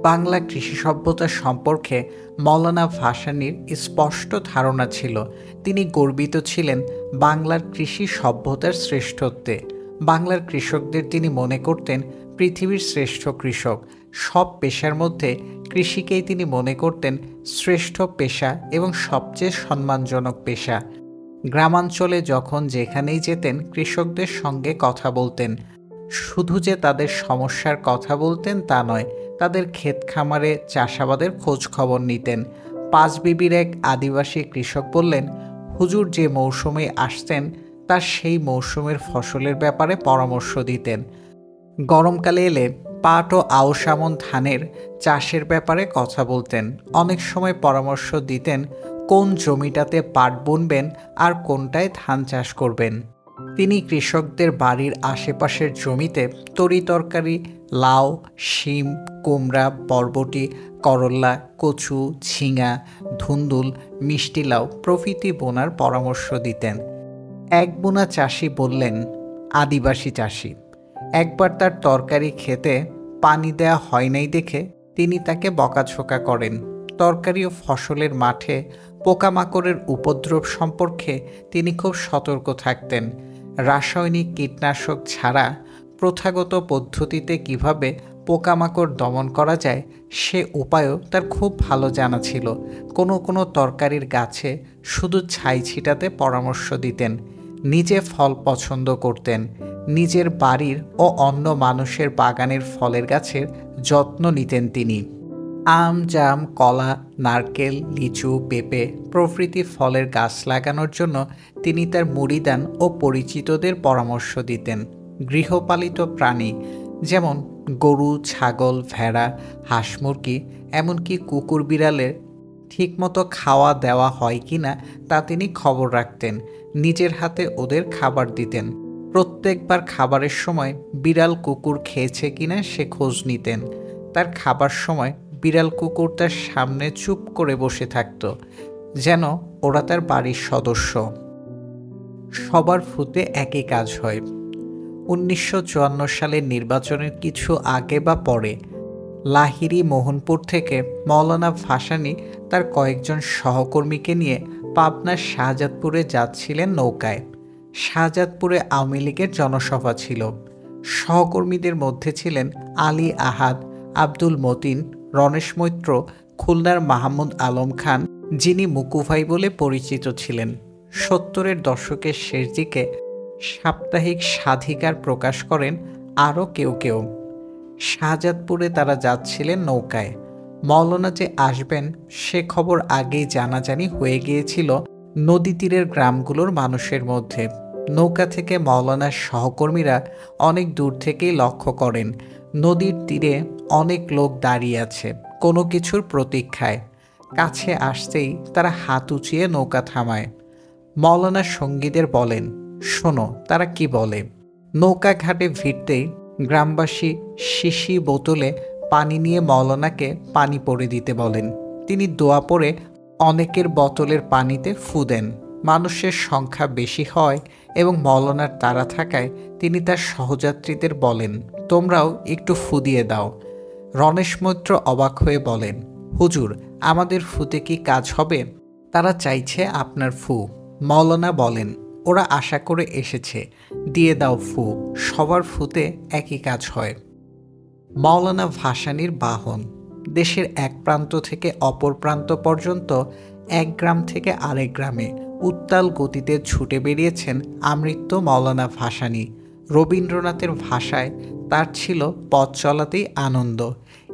Speaker 1: বাংলা কৃষি সভ্যতা সম্পর্কে মওলানা ভাসানীর স্পষ্ট ধারণা ছিল। তিনি গর্বিত ছিলেন বাংলার কৃষি সভ্যতার শ্রেষ্ঠত্বে। বাংলার কৃষকদের তিনি মনে করতেন পৃথিবীর শ্রেষ্ঠ কৃষক। সব পেশার মধ্যে কৃষিকেই তিনি মনে করতেন শ্রেষ্ঠ পেশা এবং সবচেয়ে সম্মানজনক পেশা। গ্রামাঞ্চলে যখন যেখানেই যেতেন কৃষকদের সঙ্গে কথা বলতেন। শুধু যে তাদের সমস্যার কথা বলতেন তা নয়, তাদের ক্ষেত খামারে চাষাবাদের খোঁজ খবর নিতেন। পাঁচবিবির এক আদিবাসী কৃষক বললেন, হুজুর যে মৌসুমে আসতেন তার সেই মৌসুমের ফসলের ব্যাপারে পরামর্শ দিতেন। গরমকালে এলে পাট ও আউশ আমন ধানের চাষের ব্যাপারে কথা বলতেন। অনেক সময় পরামর্শ দিতেন কোন জমিটাতে পাট বুনবেন আর কোনটায় ধান চাষ করবেন। তিনি কৃষকদের বাড়ির আশেপাশের জমিতে তরিতরকারি, লাউ, শিম, কুমড়া, বরবটি, করল্লা, কচু, ঝিঙা, ধুন্দুল, মিষ্টি লাউ প্রভৃতি বোনার পরামর্শ দিতেন। এক বোনা চাষি বললেন, আদিবাসী চাষি, একবার তার তরকারি খেতে পানি দেয়া হয় নাই দেখে তিনি তাকে বকাঝোকা করেন। তরকারি ও ফসলের মাঠে পোকামাকড়ের উপদ্রব সম্পর্কে তিনি খুব সতর্ক থাকতেন। রাসায়নিক কীটনাশক ছাড়া প্রথাগত পদ্ধতিতে কিভাবে পোকামাকড় দমন করা যায় সে উপায়ও তার খুব ভালো জানা ছিল। কোনো কোনো তরকারির গাছে শুধু ছাই ছিটাতে পরামর্শ দিতেন। নিজে ফল পছন্দ করতেন। নিজের বাড়ির ও অন্য মানুষের বাগানের ফলের গাছের যত্ন নিতেন তিনি। আম, জাম, কলা, নারকেল, লিচু, পেঁপে প্রভৃতি ফলের গাছ লাগানোর জন্য তিনি তার মুরিদান ও পরিচিতদের পরামর্শ দিতেন। গৃহপালিত প্রাণী যেমন গরু, ছাগল, ভেড়া, হাঁস, মুরগি, এমনকি কুকুর বিড়ালের ঠিকমতো খাওয়া দেওয়া হয় কিনা তা তিনি খবর রাখতেন। নিজের হাতে ওদের খাবার দিতেন। প্রত্যেকবার খাবারের সময় বিড়াল কুকুর খেয়েছে কিনা সে খোঁজ নিতেন। তার খাবার সময় বিড়াল কুকুর তার সামনে চুপ করে বসে থাকত, যেন ওরা তার বাড়ির সদস্য। সবার ফুতে একই কাজ হয়। 1954 সালের নির্বাচনের কিছু আগে বা পরে লাহিড়ী মোহনপুর থেকে মওলানা ভাসানী তার কয়েকজন সহকর্মীকে নিয়ে পাবনার শাহজাদপুরে যাচ্ছিলেন নৌকায়। শাহজাদপুরে আওয়ামী লীগের জনসভা ছিল। সহকর্মীদের মধ্যে ছিলেন আলী আহাদ, আব্দুল মতিন, রণেশ মৈত্র, খুলনার মাহমুদ আলম খান, যিনি মুকুভাই বলে পরিচিত ছিলেন। 70-এর দশকের শেষ দিকে সাপ্তাহিক স্বাধিকার প্রকাশ করেন আরও কেউ কেউ। শাহজাদপুরে তারা যাচ্ছিলেন নৌকায়। মওলানা যে আসবেন সে খবর আগেই জানাজানি হয়ে গিয়েছিল নদী তীরের গ্রামগুলোর মানুষের মধ্যে। নৌকা থেকে মওলানার সহকর্মীরা অনেক দূর থেকেই লক্ষ্য করেন নদীর তীরে অনেক লোক দাঁড়িয়ে আছে কোনো কিছুর প্রতীক্ষায়। কাছে আসতেই তারা হাত উঁচিয়ে নৌকা থামায়। মওলানা সঙ্গীদের বলেন, শোনো তারা কি বলে। নৌকা ঘাটে ভিড়তেই গ্রামবাসী শিশি বোতলে পানি নিয়ে মওলানাকে পানি পড়ে দিতে বলেন। তিনি দোয়া পড়ে অনেকের বোতলের পানিতে ফু দেন। মানুষের সংখ্যা বেশি হয় এবং মওলানার তাড়া থাকায় তিনি তার সহযাত্রীদের বলেন, তোমরাও একটু ফু দিয়ে দাও। রণেশ মৈত্র অবাক হয়ে বলেন, হুজুর আমাদের ফুতে কি কাজ হবে? তারা চাইছে আপনার ফু। মওলানা বলেন, ওরা আশা করে এসেছে, দিয়ে দাও ফু, সবার ফুতে একই কাজ হয়। মওলানা ভাসানীর বাহন। দেশের এক প্রান্ত থেকে অপর প্রান্ত পর্যন্ত, এক গ্রাম থেকে আরেক গ্রামে উত্তাল গতিতে ছুটে বেরিয়েছেন আমৃত্যু মওলানা ভাসানী। রবীন্দ্রনাথের ভাষায় তার ছিল পথ চলাতেই আনন্দ।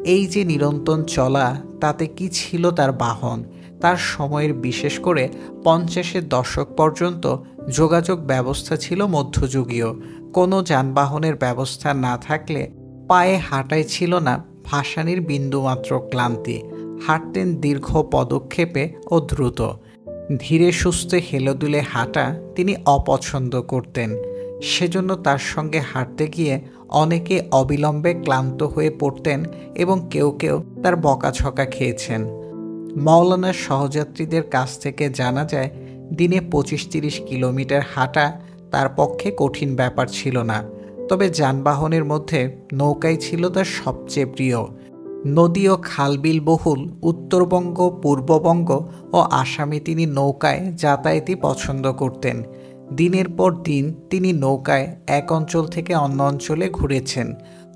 Speaker 1: এই যে নিরন্তর চলা, তাতে কি ছিল তার বাহন। তার সময়ের বিশেষ করে 50-এর দশক পর্যন্ত যোগাযোগ ব্যবস্থা ছিল মধ্যযুগীয়। কোনো যানবাহনের ব্যবস্থা না থাকলে পায়ে হাঁটাই ছিল না ভাসানীর বিন্দুমাত্র ক্লান্তি। হাঁটতেন দীর্ঘ পদক্ষেপে ও দ্রুত। ধীরে সুস্থে হেলেদুলে হাঁটা তিনি অপছন্দ করতেন। সেজন্য তার সঙ্গে হাঁটতে গিয়ে অনেকে অবিলম্বে ক্লান্ত হয়ে পড়তেন এবং কেউ কেউ তার বকাঝকা খেয়েছেন। মাওলানার সহযাত্রীদের কাছ থেকে জানা যায় দিনে 25-30 কিলোমিটার হাঁটা তার পক্ষে কঠিন ব্যাপার ছিল না। তবে যানবাহনের মধ্যে নৌকাই ছিল তার সবচেয়ে প্রিয়। নদী ও খালবিল বহুল উত্তরবঙ্গ, পূর্ববঙ্গ ও আসামে তিনি নৌকায় যাতায়াতই পছন্দ করতেন। দিনের পর দিন তিনি নৌকায় এক অঞ্চল থেকে অন্য অঞ্চলে ঘুরেছেন।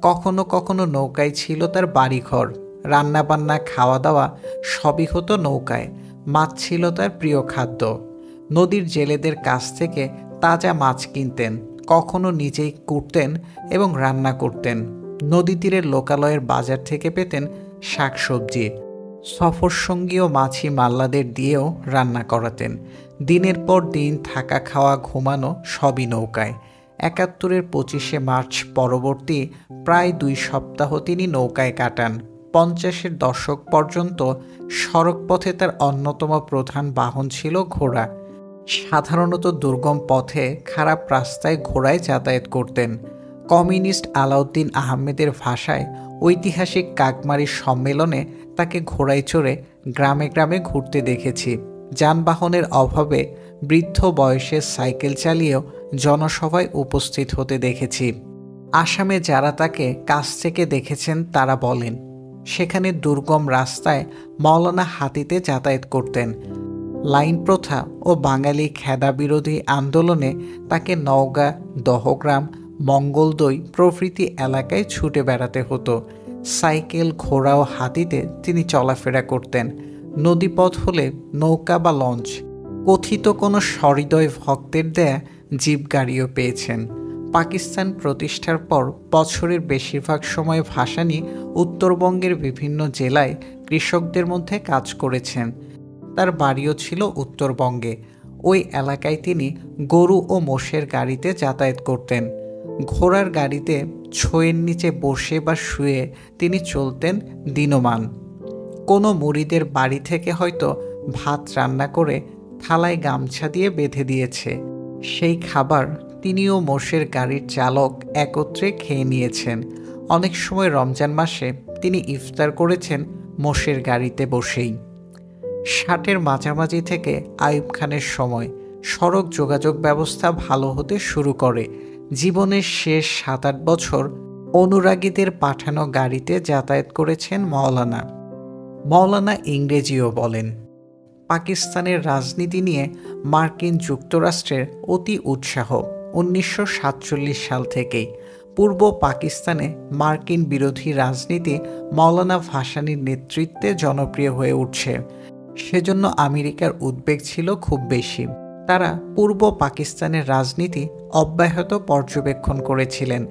Speaker 1: কখনো কখনো নৌকায় ছিল তার বাড়িঘর, রান্নাবান্না, খাওয়া দাওয়া সবই হতো নৌকায়। মাছ ছিল তার প্রিয় খাদ্য। নদীর জেলেদের কাছ থেকে তাজা মাছ কিনতেন, কখনো নিজেই কুটতেন এবং রান্না করতেন। নদী তীরের লোকালয়ের বাজার থেকে পেতেন শাকসবজি। সফরসঙ্গী ও মাছি মাল্লাদের দিয়েও রান্না করাতেন। দিনের পর দিন থাকা, খাওয়া, ঘুমানো সবই নৌকায়। ৭১-এর ২৫শে মার্চ পরবর্তী প্রায় ২ সপ্তাহ তিনি নৌকায় কাটান। ৫০-এর দশক পর্যন্ত সড়কপথে তার অন্যতম প্রধান বাহন ছিল ঘোড়া। সাধারণত দুর্গম পথে, খারাপ রাস্তায় ঘোড়ায় যাতায়াত করতেন। কমিউনিস্ট আলাউদ্দিন আহমেদের ভাষায় ঐতিহাসিক কাকমারি সম্মেলনে তাকে ঘোড়ায় চড়ে গ্রামে গ্রামে ঘুরতে দেখেছি। যানবাহনের অভাবে বৃদ্ধ বয়সে সাইকেল চালিয়েও জনসভায় উপস্থিত হতে দেখেছি। আসামে যারা তাকে কাছ থেকে দেখেছেন তারা বলেন, সেখানে দুর্গম রাস্তায় মাওলানা হাতিতে যাতায়াত করতেন। লাইন প্রথা ও বাঙালি খেদা বিরোধী আন্দোলনে তাকে নওগাঁ, দহগ্রাম, মঙ্গলদৈ প্রভৃতি এলাকায় ছুটে বেড়াতে হতো। সাইকেল, ঘোড়া ও হাতিতে তিনি চলাফেরা করতেন। নদীপথ হলে নৌকা বা লঞ্চ। কথিত কোনো সহৃদয় ভক্তের দেয়া জিপ গাড়িও পেয়েছেন। পাকিস্তান প্রতিষ্ঠার পর বছরের বেশিরভাগ সময় ভাসানী উত্তরবঙ্গের বিভিন্ন জেলায় কৃষকদের মধ্যে কাজ করেছেন। তার বাড়িও ছিল উত্তরবঙ্গে। ওই এলাকায় তিনি গরু ও মোষের গাড়িতে যাতায়াত করতেন। ঘোড়ার গাড়িতে ছোয়ের নিচে বসে বা শুয়ে তিনি চলতেন দিনমান। কোনো মুরিদের বাড়ি থেকে হয়তো ভাত রান্না করে থালায় গামছা দিয়ে বেঁধে দিয়েছে। সেই খাবার তিনিও মোষের গাড়ির চালক একত্রে খেয়ে নিয়েছেন। অনেক সময় রমজান মাসে তিনি ইফতার করেছেন মোষের গাড়িতে বসেই। ৬০-এর মাঝামাঝি থেকে আইয়ুব খানের সময় সড়ক যোগাযোগ ব্যবস্থা ভালো হতে শুরু করে। জীবনের শেষ ৭-৮ বছর অনুরাগীদের পাঠানো গাড়িতে যাতায়াত করেছেন মাওলানা। মাওলানা ইংরেজিও বলেন। পাকিস্তানের রাজনীতি নিয়ে মার্কিন যুক্তরাষ্ট্রের অতি উৎসাহ ১৯৪৭ সাল থেকেই। পূর্ব পাকিস্তানে মার্কিন বিরোধী রাজনীতি মাওলানা ভাসানীর নেতৃত্বে জনপ্রিয় হয়ে উঠছে। সেজন্য আমেরিকার উদ্বেগ ছিল খুব বেশি। তারা পূর্ব পাকিস্তানের রাজনীতি অব্যাহত পর্যবেক্ষণ করেছিলেন।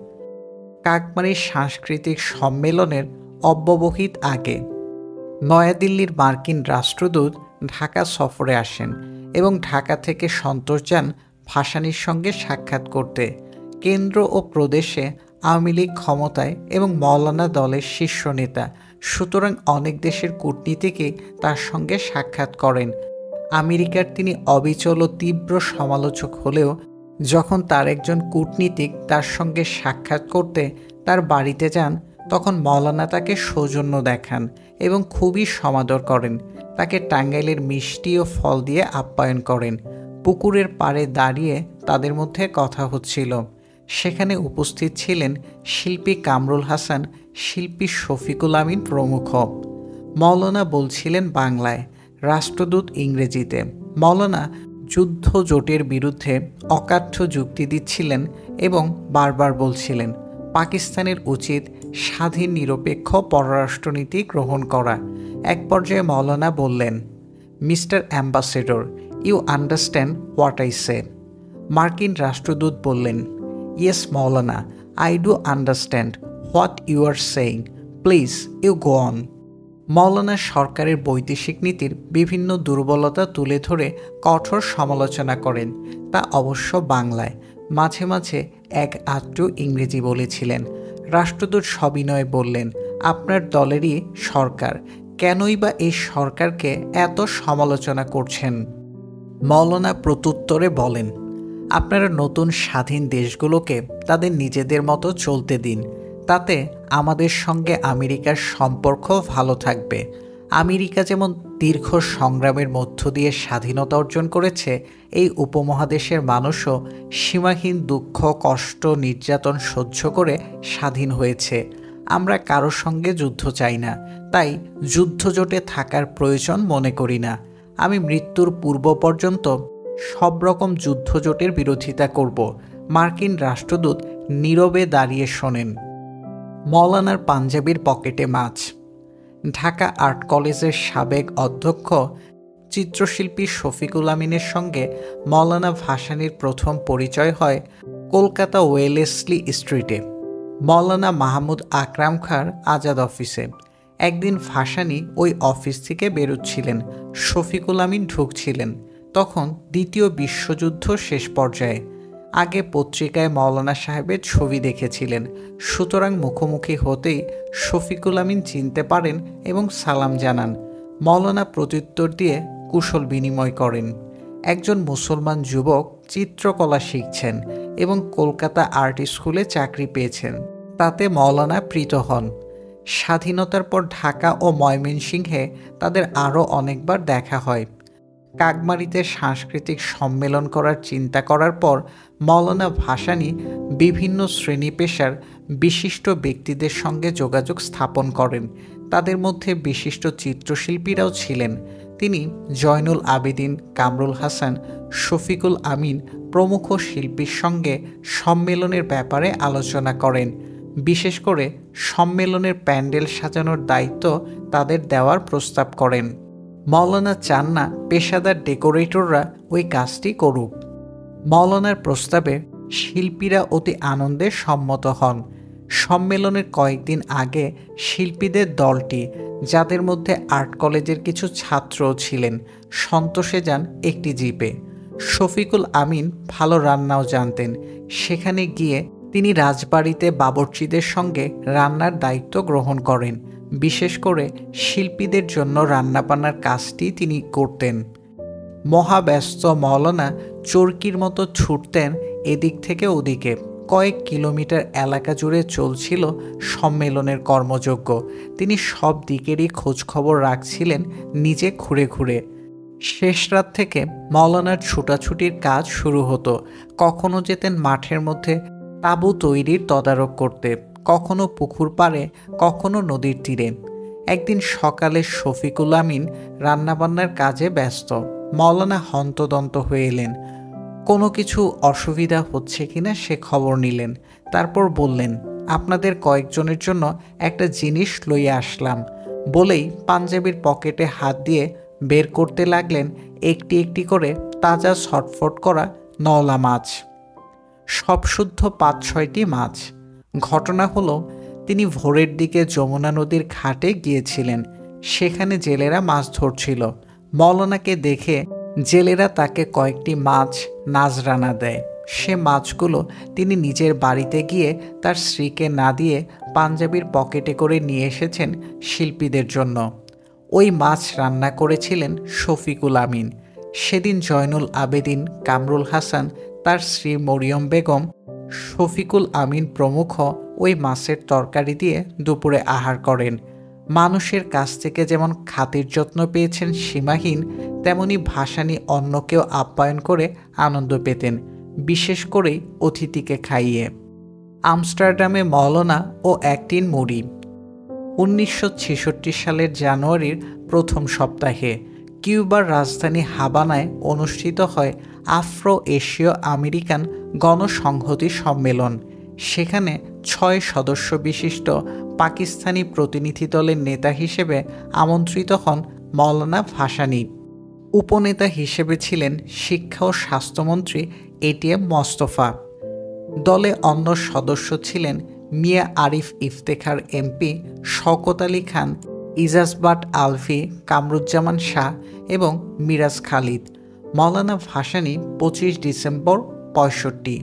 Speaker 1: কাকমারির সাংস্কৃতিক সম্মেলনের অব্যবহিত আগে নয়াদিল্লির মার্কিন রাষ্ট্রদূত ঢাকা সফরে আসেন এবং ঢাকা থেকে সন্তোষ যান ভাসানীর সঙ্গে সাক্ষাৎ করতে। কেন্দ্র ও প্রদেশে আওয়ামী লীগ ক্ষমতায় এবং মাওলানা দলের শীর্ষ নেতা, সুতরাং অনেক দেশের কূটনীতিকই তার সঙ্গে সাক্ষাৎ করেন। আমেরিকার তিনি অবিচল ও তীব্র সমালোচক হলেও যখন তার একজন কূটনীতিক তার সঙ্গে সাক্ষাৎ করতে তার বাড়িতে যান, তখন মাওলানা তাকে সৌজন্য দেখান এবং খুবই সমাদর করেন। তাকে টাঙ্গাইলের মিষ্টি ও ফল দিয়ে আপ্যায়ন করেন। পুকুরের পাড়ে দাঁড়িয়ে তাদের মধ্যে কথা হচ্ছিল। সেখানে উপস্থিত ছিলেন শিল্পী কামরুল হাসান, শিল্পী শফিকুল আমিন প্রমুখ। মাওলানা বলছিলেন বাংলায়, রাষ্ট্রদূত ইংরেজিতে। মাওলানা যুদ্ধ জোটের বিরুদ্ধে অকাঠ্য যুক্তি দিচ্ছিলেন এবং বারবার বলছিলেন পাকিস্তানের উচিত স্বাধীন নিরপেক্ষ পররাষ্ট্রনীতি গ্রহণ করা। এক পর্যায়ে মাওলানা বললেন, mister ambassador, you understand what I say? মার্কিন রাষ্ট্রদূত বললেন, ইয়েস মাওলানা, I do understand what you are saying, please you go on. মাওলানা সরকারের বৈদেশিক নীতির বিভিন্ন দুর্বলতা তুলে ধরে কঠোর সমালোচনা করেন, তা অবশ্য বাংলায়। মাঝে মাঝে এক আধটু ইংরেজি বলেছিলেন। রাষ্ট্রদূত সবিনয়ে বললেন, আপনার দলেরই সরকার, কেনই বা এই সরকারকে এত সমালোচনা করছেন? মৌলানা প্রত্যুত্তরে বলেন, আপনারা নতুন স্বাধীন দেশগুলোকে তাদের নিজেদের মতো চলতে দিন, তাতে আমাদের সঙ্গে আমেরিকার সম্পর্ক ভালো থাকবে। আমেরিকা যেমন দীর্ঘ সংগ্রামের মধ্য দিয়ে স্বাধীনতা অর্জন করেছে, এই উপমহাদেশের মানুষও সীমাহীন দুঃখ, কষ্ট, নির্যাতন সহ্য করে স্বাধীন হয়েছে। আমরা কারো সঙ্গে যুদ্ধ চাই না, তাই যুদ্ধজোটে থাকার প্রয়োজন মনে করি না। আমি মৃত্যুর পূর্ব পর্যন্ত সব রকম যুদ্ধজোটের বিরোধিতা করব। মার্কিন রাষ্ট্রদূত নীরবে দাঁড়িয়ে শোনেন। মৌলানার পাঞ্জাবির পকেটে মাছ। ঢাকা আর্ট কলেজের সাবেক অধ্যক্ষ চিত্রশিল্পী শফিকুল আমিনের সঙ্গে মৌলানা ভাসানীর প্রথম পরিচয় হয় কলকাতা ওয়েলেসলি স্ট্রিটে, মৌলানা মাহমুদ আকরাম খাঁর আজাদ অফিসে। একদিন ভাসানী ওই অফিস থেকে বেরোচ্ছিলেন, শফিকুল আমিন ঢুকছিলেন। তখন দ্বিতীয় বিশ্বযুদ্ধ শেষ পর্যায়ে। আগে পত্রিকায় মৌলানা সাহেবের ছবি দেখেছিলেন, সুতরাং মুখোমুখি হতেই শফিকুল আমিন চিনতে পারেন এবং সালাম জানান। মৌলানা প্রত্যুত্তর দিয়ে কুশল বিনিময় করেন। একজন মুসলমান যুবক চিত্রকলা শিখছেন এবং কলকাতা আর্ট স্কুলে চাকরি পেয়েছেন, তাতে মৌলানা প্রীত হন। স্বাধীনতার পর ঢাকা ও ময়মনসিংহে তাদের আরও অনেকবার দেখা হয়। কাকমারিতে সাংস্কৃতিক সম্মেলন করার চিন্তা করার পর মৌলানা ভাসানী বিভিন্ন শ্রেণী পেশার বিশিষ্ট ব্যক্তিদের সঙ্গে যোগাযোগ স্থাপন করেন। তাদের মধ্যে বিশিষ্ট চিত্রশিল্পীরাও ছিলেন। তিনি জয়নুল আবেদিন, কামরুল হাসান, শফিকুল আমিন প্রমুখ শিল্পীর সঙ্গে সম্মেলনের ব্যাপারে আলোচনা করেন। বিশেষ করে সম্মেলনের প্যান্ডেল সাজানোর দায়িত্ব তাদের দেওয়ার প্রস্তাব করেন। মৌলানা চান না পেশাদার ডেকোরেটররা ওই কাজটি করুক। মৌলানার প্রস্তাবে শিল্পীরা অতি আনন্দে সম্মত হন। সম্মেলনের কয়েকদিন আগে শিল্পীদের দলটি, যাদের মধ্যে আর্ট কলেজের কিছু ছাত্রও ছিলেন, সন্তোষে যান একটি জিপে। শফিকুল আমিন ভালো রান্নাও জানতেন। সেখানে গিয়ে তিনি রাজবাড়িতে বাবুর্চিদের সঙ্গে রান্নার দায়িত্ব গ্রহণ করেন। বিশেষ করে শিল্পীদের জন্য রান্নাবান্নার কাজটি তিনি করতেন। মহাব্যস্ত মৌলানা চরকির মতো ছুটতেন এদিক থেকে ওদিকে। কয়েক কিলোমিটার এলাকা জুড়ে চলছিল সম্মেলনের কর্মযজ্ঞ। তিনি সব দিকেরই খোঁজখবর রাখছিলেন নিজে ঘুরে ঘুরে। শেষ রাত থেকে মৌলানার ছুটাছুটির কাজ শুরু হতো। কখনো যেতেন মাঠের মধ্যে তাঁবু তৈরির তদারক করতে, কখনো পুকুর পাড়ে, কখনো নদীর তীরে। একদিন সকালে শফিকুল আমিন রান্নাবান্নার কাজে ব্যস্ত। মৌলানা হন্তদন্ত হয়ে এলেন। কোনো কিছু অসুবিধা হচ্ছে কিনা সে খবর নিলেন। তারপর বললেন, আপনাদের কয়েকজনের জন্য একটা জিনিস লইয়া আসলাম। বলেই পাঞ্জাবির পকেটে হাত দিয়ে বের করতে লাগলেন একটি একটি করে তাজা ছটফট করা নওলা মাছ। সব শুদ্ধ ৫-৬টি মাছ। ঘটনা হলো, তিনি ভোরের দিকে যমুনা নদীর ঘাটে গিয়েছিলেন। সেখানে জেলেরা মাছ ধরছিল। মৌলানাকে দেখে জেলেরা তাকে কয়েকটি মাছ নাজরানা দেয়। সে মাছগুলো তিনি নিজের বাড়িতে গিয়ে তার স্ত্রীকে না দিয়ে পাঞ্জাবির পকেটে করে নিয়ে এসেছেন শিল্পীদের জন্য। ওই মাছ রান্না করেছিলেন শফিকুল আমিন। সেদিন জয়নুল আবেদিন, কামরুল হাসান, তার স্ত্রী মরিয়ম বেগম, শফিকুল আমিন প্রমুখ ওই মাছের তরকারি দিয়ে দুপুরে আহার করেন। মানুষের কাছ থেকে যেমন খাতির যত্ন পেয়েছেন সীমাহীন, তেমনি ভাসানী অন্যকেও আপ্যায়ন করে আনন্দ পেতেন, বিশেষ করেই অতিথিকে খাইয়ে। আমস্টারডামে মৌলানা ও একদিন মুড়ি। 1966 সালের জানুয়ারির প্রথম সপ্তাহে কিউবার রাজধানী হাভানায় অনুষ্ঠিত হয় আফ্রো এশীয় আমেরিকান গণসংহতি সম্মেলন। সেখানে 6 সদস্য বিশিষ্ট পাকিস্তানি প্রতিনিধি দলের নেতা হিসেবে আমন্ত্রিত হন মৌলানা ভাসানী। উপনেতা হিসেবে ছিলেন শিক্ষা ও স্বাস্থ্যমন্ত্রী এটিএম মোস্তফা। দলে অন্য সদস্য ছিলেন মিয়া আরিফ ইফতেখার এমপি, শওকত আলী খান, ইজাজবাট আলভি, কামরুজ্জামান শাহ এবং মিরাজ খালিদ। মৌলানা ভাসানী 25 ডিসেম্বর 65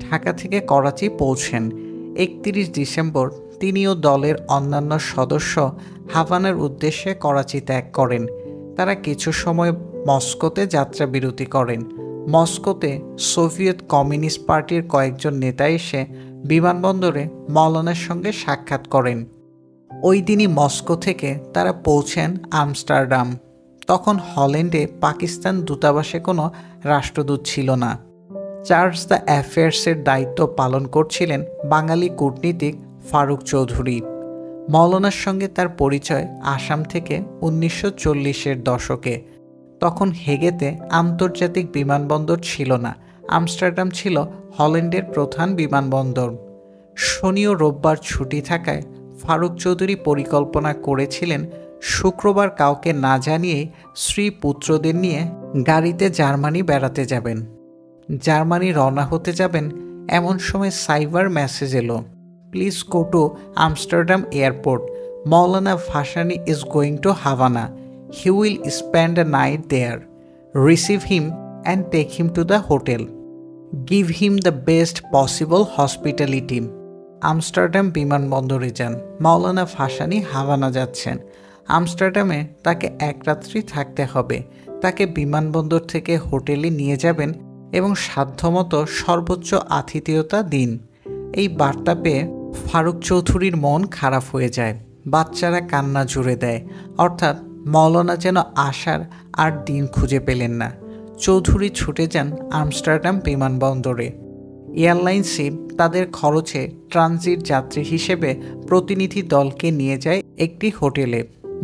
Speaker 1: ঢাকা থেকে করাচি পৌঁছেন। 31 ডিসেম্বর তিনি ও দলের অন্যান্য সদস্য হাভানার উদ্দেশ্যে করাচি ত্যাগ করেন। তারা কিছু সময় মস্কোতে যাত্রাবিরতি করেন। মস্কোতে সোভিয়েত কমিউনিস্ট পার্টির কয়েকজন নেতা এসে বিমানবন্দরে মওলানার সঙ্গে সাক্ষাৎ করেন। ওই দিনই মস্কো থেকে তারা পৌঁছেন আমস্টারডাম। তখন হল্যান্ডে পাকিস্তান দূতাবাসে কোনো রাষ্ট্রদূত ছিল না। চার্জ দ্য অ্যাফেয়ার্সের দায়িত্ব পালন করছিলেন বাঙালি কূটনীতিক ফারুক চৌধুরী। মওলানার সঙ্গে তার পরিচয় আসাম থেকে 1940-এর দশকে। তখন হেগেতে আন্তর্জাতিক বিমানবন্দর ছিল না। আমস্টারডাম ছিল হল্যান্ডের প্রধান বিমানবন্দর। শনি ও রোববার ছুটি থাকায় ফারুক চৌধুরী পরিকল্পনা করেছিলেন শুক্রবার কাউকে না জানিয়েই স্ত্রী পুত্রদের নিয়ে গাড়িতে জার্মানি বেড়াতে যাবেন। জার্মানি রওনা হতে যাবেন এমন সময় সাইবার মেসেজ এলো, please go to Amsterdam airport, Maulana Bhasani is going to Havana, he will spend a night there, receive him and take him to the hotel, give him the best possible hospitality. Amsterdam বিমানবন্দরে যান। Maulana Bhasani Havana যাচ্ছেন। আমস্টারডামে তাকে এক রাত্রি থাকতে হবে। তাকে বিমানবন্দর থেকে হোটেলে নিয়ে যাবেন এবং সাধ্যমতো সর্বোচ্চ আতিথেয়তা দিন। এই বার্তা পেয়ে ফারুক চৌধুরীর মন খারাপ হয়ে যায়। বাচ্চারা কান্না জুড়ে দেয়। অর্থাৎ মওলানা যেন আসার আর দিন খুঁজে পেলেন না। চৌধুরী ছুটে যান আমস্টারডাম বিমানবন্দরে। এয়ারলাইন্সই তাদের খরচে ট্রানজিট যাত্রী হিসেবে প্রতিনিধি দলকে নিয়ে যায় একটি হোটেলে।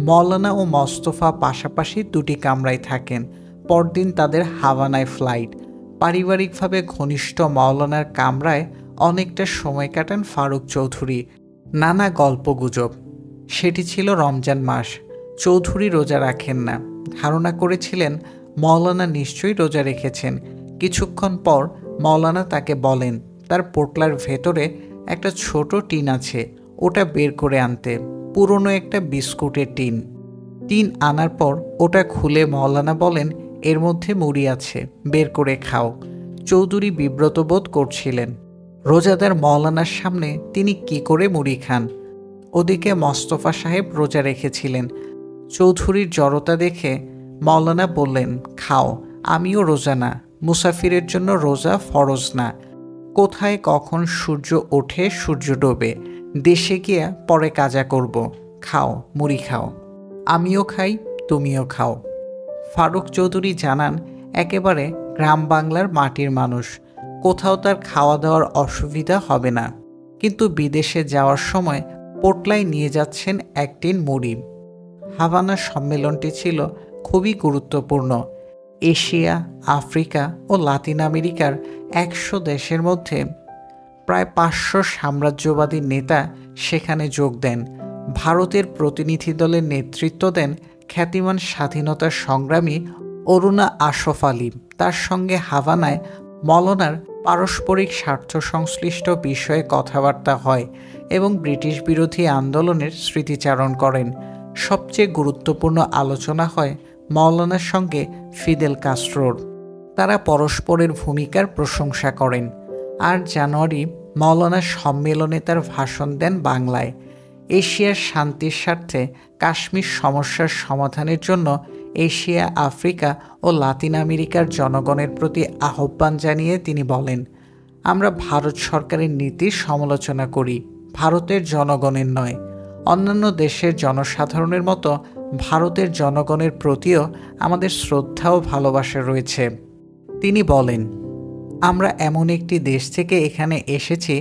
Speaker 1: মওলানা ও মোস্তফা পাশাপাশি দুটি কামরায় থাকেন। পরদিন তাদের হাভানায় ফ্লাইট। পারিবারিকভাবে ঘনিষ্ঠ মওলানার কামরায় অনেকটা সময় কাটান ফারুক চৌধুরী। নানা গল্পগুজব। সেটি ছিল রমজান মাস। চৌধুরী রোজা রাখেন না। ধারণা করেছিলেন মওলানা নিশ্চয়ই রোজা রেখেছেন। কিছুক্ষণ পর মওলানা তাকে বলেন তার পোটলার ভেতরে একটা ছোট টিন আছে, ওটা বের করে আনতে। পুরনো একটা বিস্কুটের টিন আনার পর ওটা খুলে মওলানা বলেন, এর মধ্যে মুড়ি আছে, বের করে খাও। চৌধুরী বিব্রত বোধ করছিলেন। রোজাদার মওলানার সামনে তিনি কি করে মুড়ি খান? ওদিকে মোস্তফা সাহেব রোজা রেখেছিলেন। চৌধুরীর জড়তা দেখে মওলানা বললেন, খাও, আমিও রোজা না, মুসাফিরের জন্য রোজা ফরজ না। কোথায় কখন সূর্য ওঠে সূর্য ডোবে, দেশে গিয়ে পরে কাজা করব। খাও, মুড়ি খাও, আমিও খাই, তুমিও খাও। ফারুক চৌধুরী জানান একেবারে গ্রাম বাংলার মাটির মানুষ, কোথাও তার খাওয়া দাওয়ার অসুবিধা হবে না। কিন্তু বিদেশে যাওয়ার সময় পোটলায় নিয়ে যাচ্ছেন এক টিন মুড়ি। হাভানা সম্মেলনটি ছিল খুবই গুরুত্বপূর্ণ। এশিয়া, আফ্রিকা ও লাতিন আমেরিকার 100 দেশের মধ্যে প্রায় 500 সাম্রাজ্যবাদী নেতা সেখানে যোগ দেন। ভারতের প্রতিনিধি দলের নেতৃত্ব দেন খ্যাতিমান স্বাধীনতা সংগ্রামী অরুণা আশফ আলী। তার সঙ্গে হাভানায় মওলানার পারস্পরিক স্বার্থ সংশ্লিষ্ট বিষয়ে কথাবার্তা হয় এবং ব্রিটিশ বিরোধী আন্দোলনের স্মৃতিচারণ করেন। সবচেয়ে গুরুত্বপূর্ণ আলোচনা হয় মওলানার সঙ্গে ফিদেল কাস্ট্রোর। তারা পরস্পরের ভূমিকার প্রশংসা করেন। 8 জানুয়ারি মওলানা সম্মেলনে তার ভাষণ দেন বাংলায়। এশিয়ার শান্তির স্বার্থে কাশ্মীর সমস্যার সমাধানের জন্য এশিয়া, আফ্রিকা ও লাতিন আমেরিকার জনগণের প্রতি আহ্বান জানিয়ে তিনি বলেন, আমরা ভারত সরকারের নীতির সমালোচনা করি, ভারতের জনগণের নয়। অন্যান্য দেশের জনসাধারণের মতো ভারতের জনগণের প্রতিও আমাদের শ্রদ্ধা ও ভালোবাসা রয়েছে। তিনি বলেন, আমরা এমন একটি দেশ থেকে এখানে এসেছি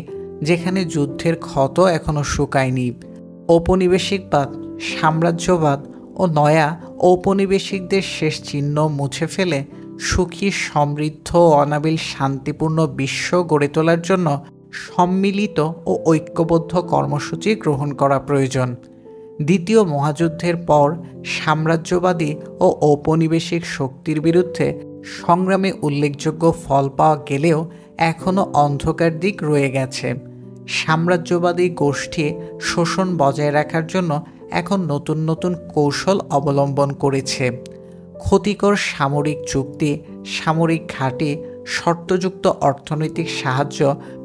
Speaker 1: যেখানে যুদ্ধের ক্ষত এখনও শুকায়নি। ঔপনিবেশিকবাদ, সাম্রাজ্যবাদ ও নয়া ঔপনিবেশিকদের শেষ চিহ্ন মুছে ফেলে সুখী, সমৃদ্ধ ও অনাবিল শান্তিপূর্ণ বিশ্ব গড়ে তোলার জন্য সম্মিলিত ও ঐক্যবদ্ধ কর্মসূচি গ্রহণ করা প্রয়োজন। দ্বিতীয় মহাযুদ্ধের পর সাম্রাজ্যবাদী ও ঔপনিবেশিক শক্তির বিরুদ্ধে সংগ্রামে উল্লেখযোগ্য ফল পাওয়া গেলেও এখনও অন্ধকার দিক রয়ে গেছে। সাম্রাজ্যবাদী গোষ্ঠী শোষণ বজায় রাখার জন্য এখন নতুন নতুন কৌশল অবলম্বন করেছে। ক্ষতিকর সামরিক চুক্তি, সামরিক ঘাঁটি, শর্তযুক্ত অর্থনৈতিক সাহায্য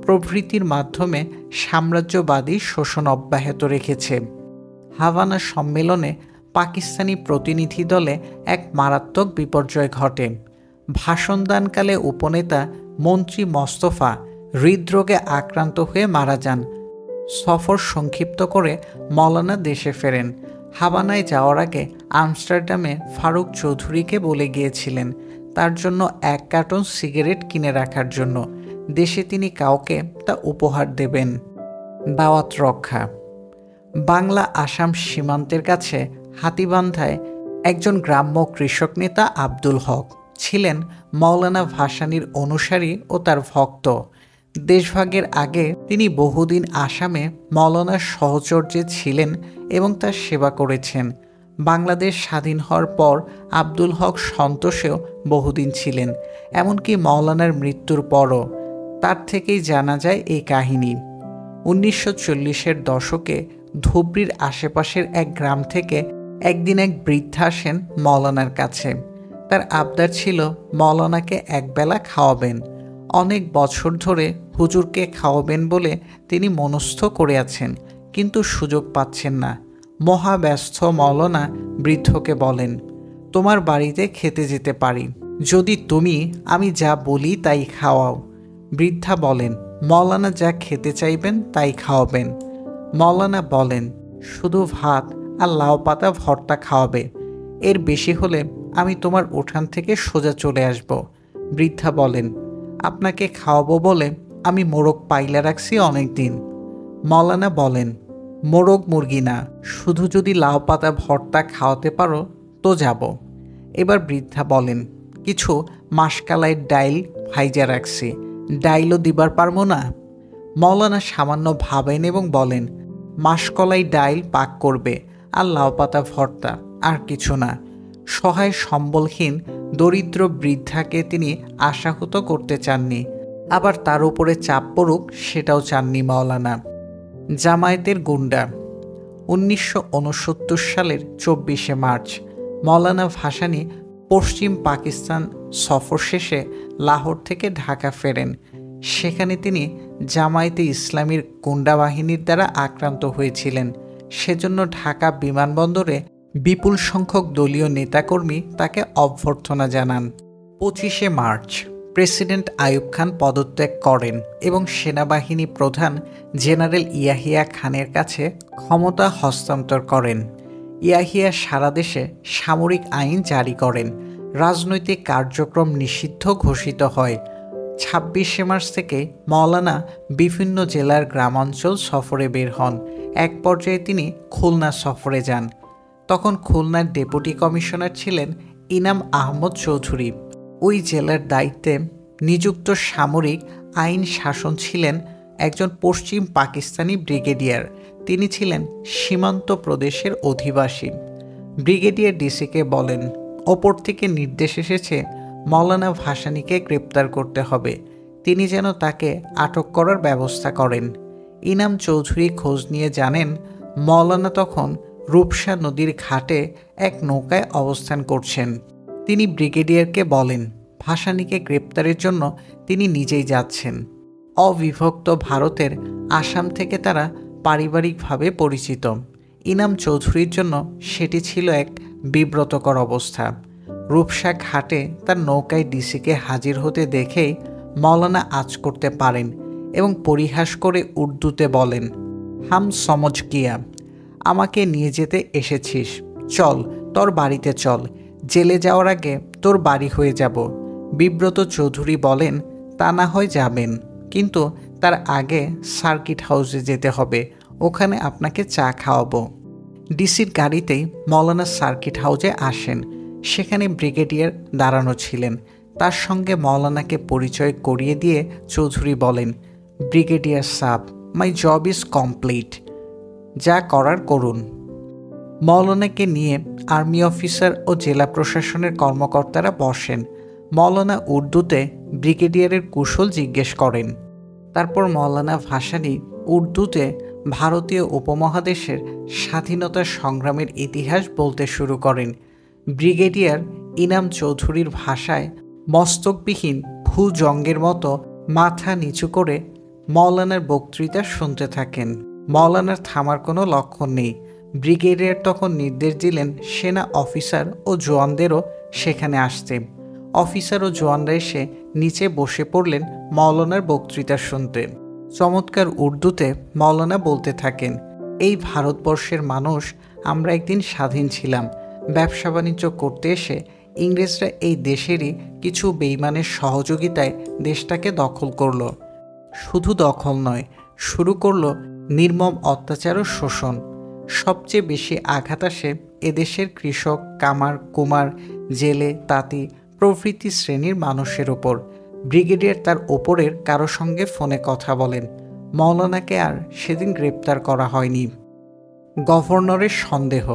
Speaker 1: প্রভৃতির মাধ্যমে সাম্রাজ্যবাদী শোষণ অব্যাহত রেখেছে। হাভানা সম্মেলনে পাকিস্তানি প্রতিনিধি দলে এক মারাত্মক বিপর্যয় ঘটে। ভাষণদানকালে উপনেতা মন্ত্রী মোস্তফা হৃদরোগে আক্রান্ত হয়ে মারা যান। সফর সংক্ষিপ্ত করে মৌলানা দেশে ফেরেন। হাভানায় যাওয়ার আগে আমস্টারডামে ফারুক চৌধুরীকে বলে গিয়েছিলেন তার জন্য 1 কার্টন সিগারেট কিনে রাখার জন্য। দেশে তিনি কাউকে তা উপহার দেবেন। দাওয়াত রক্ষা। বাংলা আসাম সীমান্তের কাছে হাতীবান্ধায় একজন গ্রাম্য কৃষক নেতা আব্দুল হক ছিলেন মৌলানা ভাসানীর অনুসারী ও তার ভক্ত। দেশভাগের আগে তিনি বহুদিন আসামে মৌলানার সহচর্যে ছিলেন এবং তার সেবা করেছেন। বাংলাদেশ স্বাধীন হওয়ার পর আব্দুল হক সন্তোষেও বহুদিন ছিলেন, এমনকি মৌলানার মৃত্যুর পরও। তার থেকেই জানা যায় এই কাহিনী। 1940-এর দশকে ধুবড়ির আশেপাশের এক গ্রাম থেকে একদিন এক বৃদ্ধা আসেন মৌলানার কাছে। তার আবদার ছিল মৌলানাকে একবেলা খাওয়াবেন। অনেক বছর ধরে হুজুরকে খাওয়াবেন বলে তিনি মনস্থ করে আছেন, কিন্তু সুযোগ পাচ্ছেন না। মহাব্যস্ত মৌলানা বৃদ্ধকে বলেন, তোমার বাড়িতে খেতে যেতে পারি যদি তুমি আমি যা বলি তাই খাওয়াও। বৃদ্ধা বলেন, মৌলানা যা খেতে চাইবেন তাই খাওয়াবেন। মৌলানা বলেন, শুধু ভাত আর লাউ পাতা ভর্তা খাওয়াবে, এর বেশি হলে আমি তোমার উঠান থেকে সোজা চলে আসব। বৃদ্ধা বলেন, আপনাকে খাওয়াবো বলে আমি মোরগ পাইলা রাখছি অনেক দিন। মৌলানা বলেন, মোরগ মুরগি না, শুধু যদি লাউ পাতা ভর্তা খাওয়াতে পারো তো যাব। এবার বৃদ্ধা বলেন, কিছু মাসকালাইয়ের ডাইল ভাইজা রাখছি, ডাইলও দিবার পারবো না। মৌলানা সামান্য ভাবেন এবং বলেন, মাসকলাই ডাইল পাক করবে আর লাউ পাতা ভর্তা, আর কিছু না। সহায় সম্বলহীন দরিদ্র বৃদ্ধাকে তিনি আশাহত করতে চাননি, আবার তার উপরে চাপ পড়ুক সেটাও চাননি মৌলানা। জামায়াতের গুন্ডা। 1969 সালের 24শে মার্চ মৌলানা ভাসানী পশ্চিম পাকিস্তান সফর শেষে লাহোর থেকে ঢাকা ফেরেন। সেখানে তিনি জামায়াতে ইসলামীর গুন্ডা বাহিনীর দ্বারা আক্রান্ত হয়েছিলেন। সেজন্য ঢাকা বিমানবন্দরে বিপুল সংখ্যক দলীয় নেতাকর্মী তাকে অভ্যর্থনা জানান। 25শে মার্চ প্রেসিডেন্ট আইয়ুব খান পদত্যাগ করেন এবং সেনাবাহিনী প্রধান জেনারেল ইয়াহিয়া খানের কাছে ক্ষমতা হস্তান্তর করেন। ইয়াহিয়া সারা দেশে সামরিক আইন জারি করেন। রাজনৈতিক কার্যক্রম নিষিদ্ধ ঘোষিত হয়। 26শে মার্চ থেকে মৌলানা বিভিন্ন জেলার গ্রামাঞ্চল সফরে বের হন। এক পর্যায়ে তিনি খুলনা সফরে যান। তখন খুলনার ডেপুটি কমিশনার ছিলেন ইনাম আহমদ চৌধুরী। ওই জেলার দায়িত্বে নিযুক্ত সামরিক আইন শাসন ছিলেন একজন পশ্চিম পাকিস্তানি ব্রিগেডিয়ার। তিনি ছিলেন সীমান্ত প্রদেশের অধিবাসী। ব্রিগেডিয়ার ডিসিকে বলেন, ওপর থেকে নির্দেশ এসেছে মৌলানা ভাসানীকে গ্রেপ্তার করতে হবে, তিনি যেন তাকে আটক করার ব্যবস্থা করেন। ইনাম চৌধুরী খোঁজ নিয়ে জানেন মৌলানা তখন রূপসা নদীর ঘাটে এক নৌকায় অবস্থান করছেন। তিনি ব্রিগেডিয়ারকে বলেন, ভাসানীকে গ্রেপ্তারের জন্য তিনি নিজেই যাচ্ছেন। অবিভক্ত ভারতের আসাম থেকে তারা পারিবারিকভাবে পরিচিত। ইনাম চৌধুরীর জন্য সেটি ছিল এক বিব্রতকর অবস্থা। রূপসা ঘাটে তার নৌকায় ডিসিকে হাজির হতে দেখেই মৌলানা আঁচ করতে পারেন এবং পরিহাস করে উর্দুতে বলেন, হাম সমঝ কিয়া, আমাকে নিয়ে যেতে এসেছিস, চল তোর বাড়িতে চল, জেলে যাওয়ার আগে তোর বাড়ি হয়ে যাব। বিব্রত চৌধুরী বলেন, তা না হয় যাবেন, কিন্তু তার আগে সার্কিট হাউসে যেতে হবে, ওখানে আপনাকে চা খাওয়াবো। ডিসির গাড়িতেই মৌলানা সার্কিট হাউসে আসেন। সেখানে ব্রিগেডিয়ার দাঁড়ানো ছিলেন। তার সঙ্গে মৌলানাকে পরিচয় করিয়ে দিয়ে চৌধুরী বলেন, brigadier sub, my job is complete, যা করার করুন। মৌলানাকে নিয়ে আর্মি অফিসার ও জেলা প্রশাসনের কর্মকর্তারা বসেন। মৌলানা উর্দুতে ব্রিগেডিয়ারের কুশল জিজ্ঞেস করেন। তারপর মৌলানা ভাসানী উর্দুতে ভারতীয় উপমহাদেশের স্বাধীনতা সংগ্রামের ইতিহাস বলতে শুরু করেন। ব্রিগেডিয়ার ইনাম চৌধুরীর ভাষায় মস্তকবিহীন ভূজঙ্গের মতো মাথা নিচু করে মৌলানার বক্তৃতা শুনতে থাকেন। মৌলানার থামার কোনো লক্ষণ নেই। ব্রিগেডিয়ার তখন নির্দেশ দিলেন সেনা অফিসার ও জওয়ানদেরও সেখানে আসতে। অফিসার ও জওয়ানরা এসে নিচে বসে পড়লেন মৌলানার বক্তৃতা শুনতে। চমৎকার উর্দুতে মৌলানা বলতে থাকেন, এই ভারতবর্ষের মানুষ আমরা একদিন স্বাধীন ছিলাম। ব্যবসা বাণিজ্য করতে এসে ইংরেজরা এই দেশেরই কিছু বেইমানের সহযোগিতায় দেশটাকে দখল করল। শুধু দখল নয়, শুরু করলো নির্মম অত্যাচার ও শোষণ। সবচেয়ে বেশি আঘাত আসে এদেশের কৃষক, কামার, কুমার, জেলে, তাঁতি প্রভৃতি শ্রেণীর মানুষের ওপর। ব্রিগেডিয়ার তার ওপরের কারো সঙ্গে ফোনে কথা বলেন। মৌলানাকে আর সেদিন গ্রেপ্তার করা হয়নি। গভর্নরের সন্দেহ,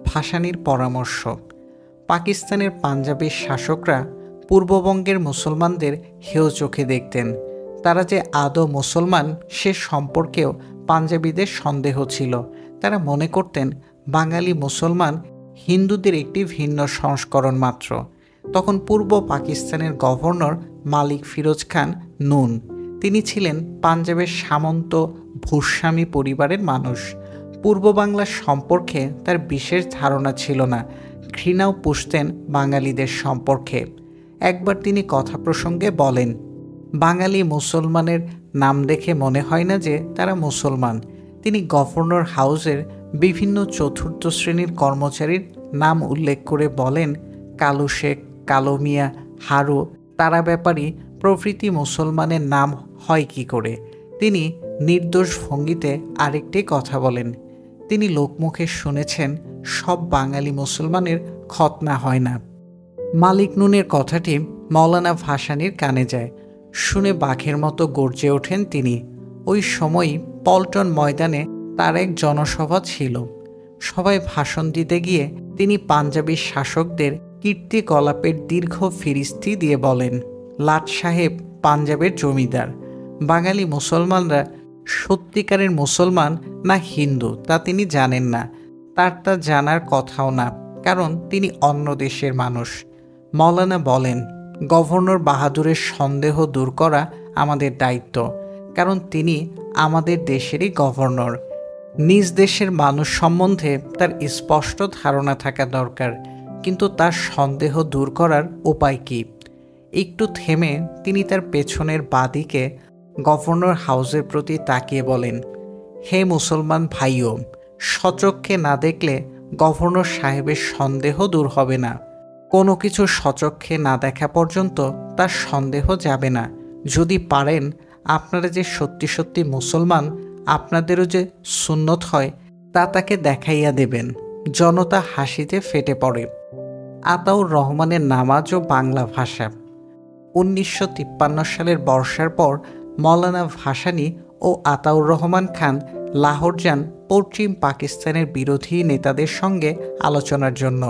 Speaker 1: ভাসানীর পরামর্শ। পাকিস্তানের পাঞ্জাবের শাসকরা পূর্ববঙ্গের মুসলমানদের হেয় চোখে দেখতেন। তারা যে আদৌ মুসলমান সে সম্পর্কেও পাঞ্জাবিদের সন্দেহ ছিল। তারা মনে করতেন বাঙালি মুসলমান হিন্দুদের একটি ভিন্ন সংস্করণ মাত্র। তখন পূর্ব পাকিস্তানের গভর্নর মালিক ফিরোজ খান নুন। তিনি ছিলেন পাঞ্জাবের সামন্ত ভূস্বামী পরিবারের মানুষ। পূর্ব বাংলার সম্পর্কে তার বিশেষ ধারণা ছিল না, ঘৃণাও পুষতেন বাঙালিদের সম্পর্কে। একবার তিনি কথা প্রসঙ্গে বলেন, বাঙালি মুসলমানের নাম দেখে মনে হয় না যে তারা মুসলমান। তিনি গভর্নর হাউসের বিভিন্ন চতুর্থ শ্রেণীর কর্মচারীর নাম উল্লেখ করে বলেন, কালু শেখ, কালো মিয়া, হারু, তারা ব্যাপারী প্রভৃতি মুসলমানের নাম হয় কি করে? তিনি নির্দোষ ভঙ্গিতে আরেকটি কথা বলেন, তিনি লোকমুখে শুনেছেন সব বাঙালি মুসলমানের খতনা হয় না। মালিক নুনের কথাটি মৌলানা ভাসানীর কানে যায়। শুনে বাঘের মতো গর্জে ওঠেন তিনি। ওই সময়ই পল্টন ময়দানে তার এক জনসভা ছিল। সবাই ভাষণ দিতে গিয়ে তিনি পাঞ্জাবি শাসকদের কীর্তিকলাপের দীর্ঘ ফিরিস্তি দিয়ে বলেন, লাট সাহেব পাঞ্জাবের জমিদার। বাঙালি মুসলমানরা সত্যিকারের মুসলমান না হিন্দু তা তিনি জানেন না, তার তা জানার কথাও না, কারণ তিনি অন্য দেশের মানুষ। মৌলানা বলেন, গভর্নর বাহাদুরের সন্দেহ দূর করা আমাদের দায়িত্ব, কারণ তিনি আমাদের দেশেরই গভর্নর। নিজ দেশের মানুষ সম্বন্ধে তার স্পষ্ট ধারণা থাকা দরকার, কিন্তু তার সন্দেহ দূর করার উপায় কী? একটু থেমে তিনি তার পেছনের বাদিকে গভর্নর হাউসের প্রতি তাকিয়ে বলেন, হে মুসলমান ভাইও, সচক্ষে না দেখলে গভর্নর সাহেবের সন্দেহ দূর হবে না। কোনো কিছু সচক্ষে না দেখা পর্যন্ত তার সন্দেহ যাবে না। যদি পারেন আপনারা যে সত্যি সত্যি মুসলমান, আপনাদেরও যে সুন্নত হয় তা তাকে দেখাইয়া দেবেন। জনতা হাসিতে ফেটে পড়ে। আতাউর রহমানের নামাজও বাংলা ভাষা। 1953 সালের বর্ষার পর মৌলানা ভাসানী ও আতাউর রহমান খান লাহোর যান পশ্চিম পাকিস্তানের বিরোধী নেতাদের সঙ্গে আলোচনার জন্য।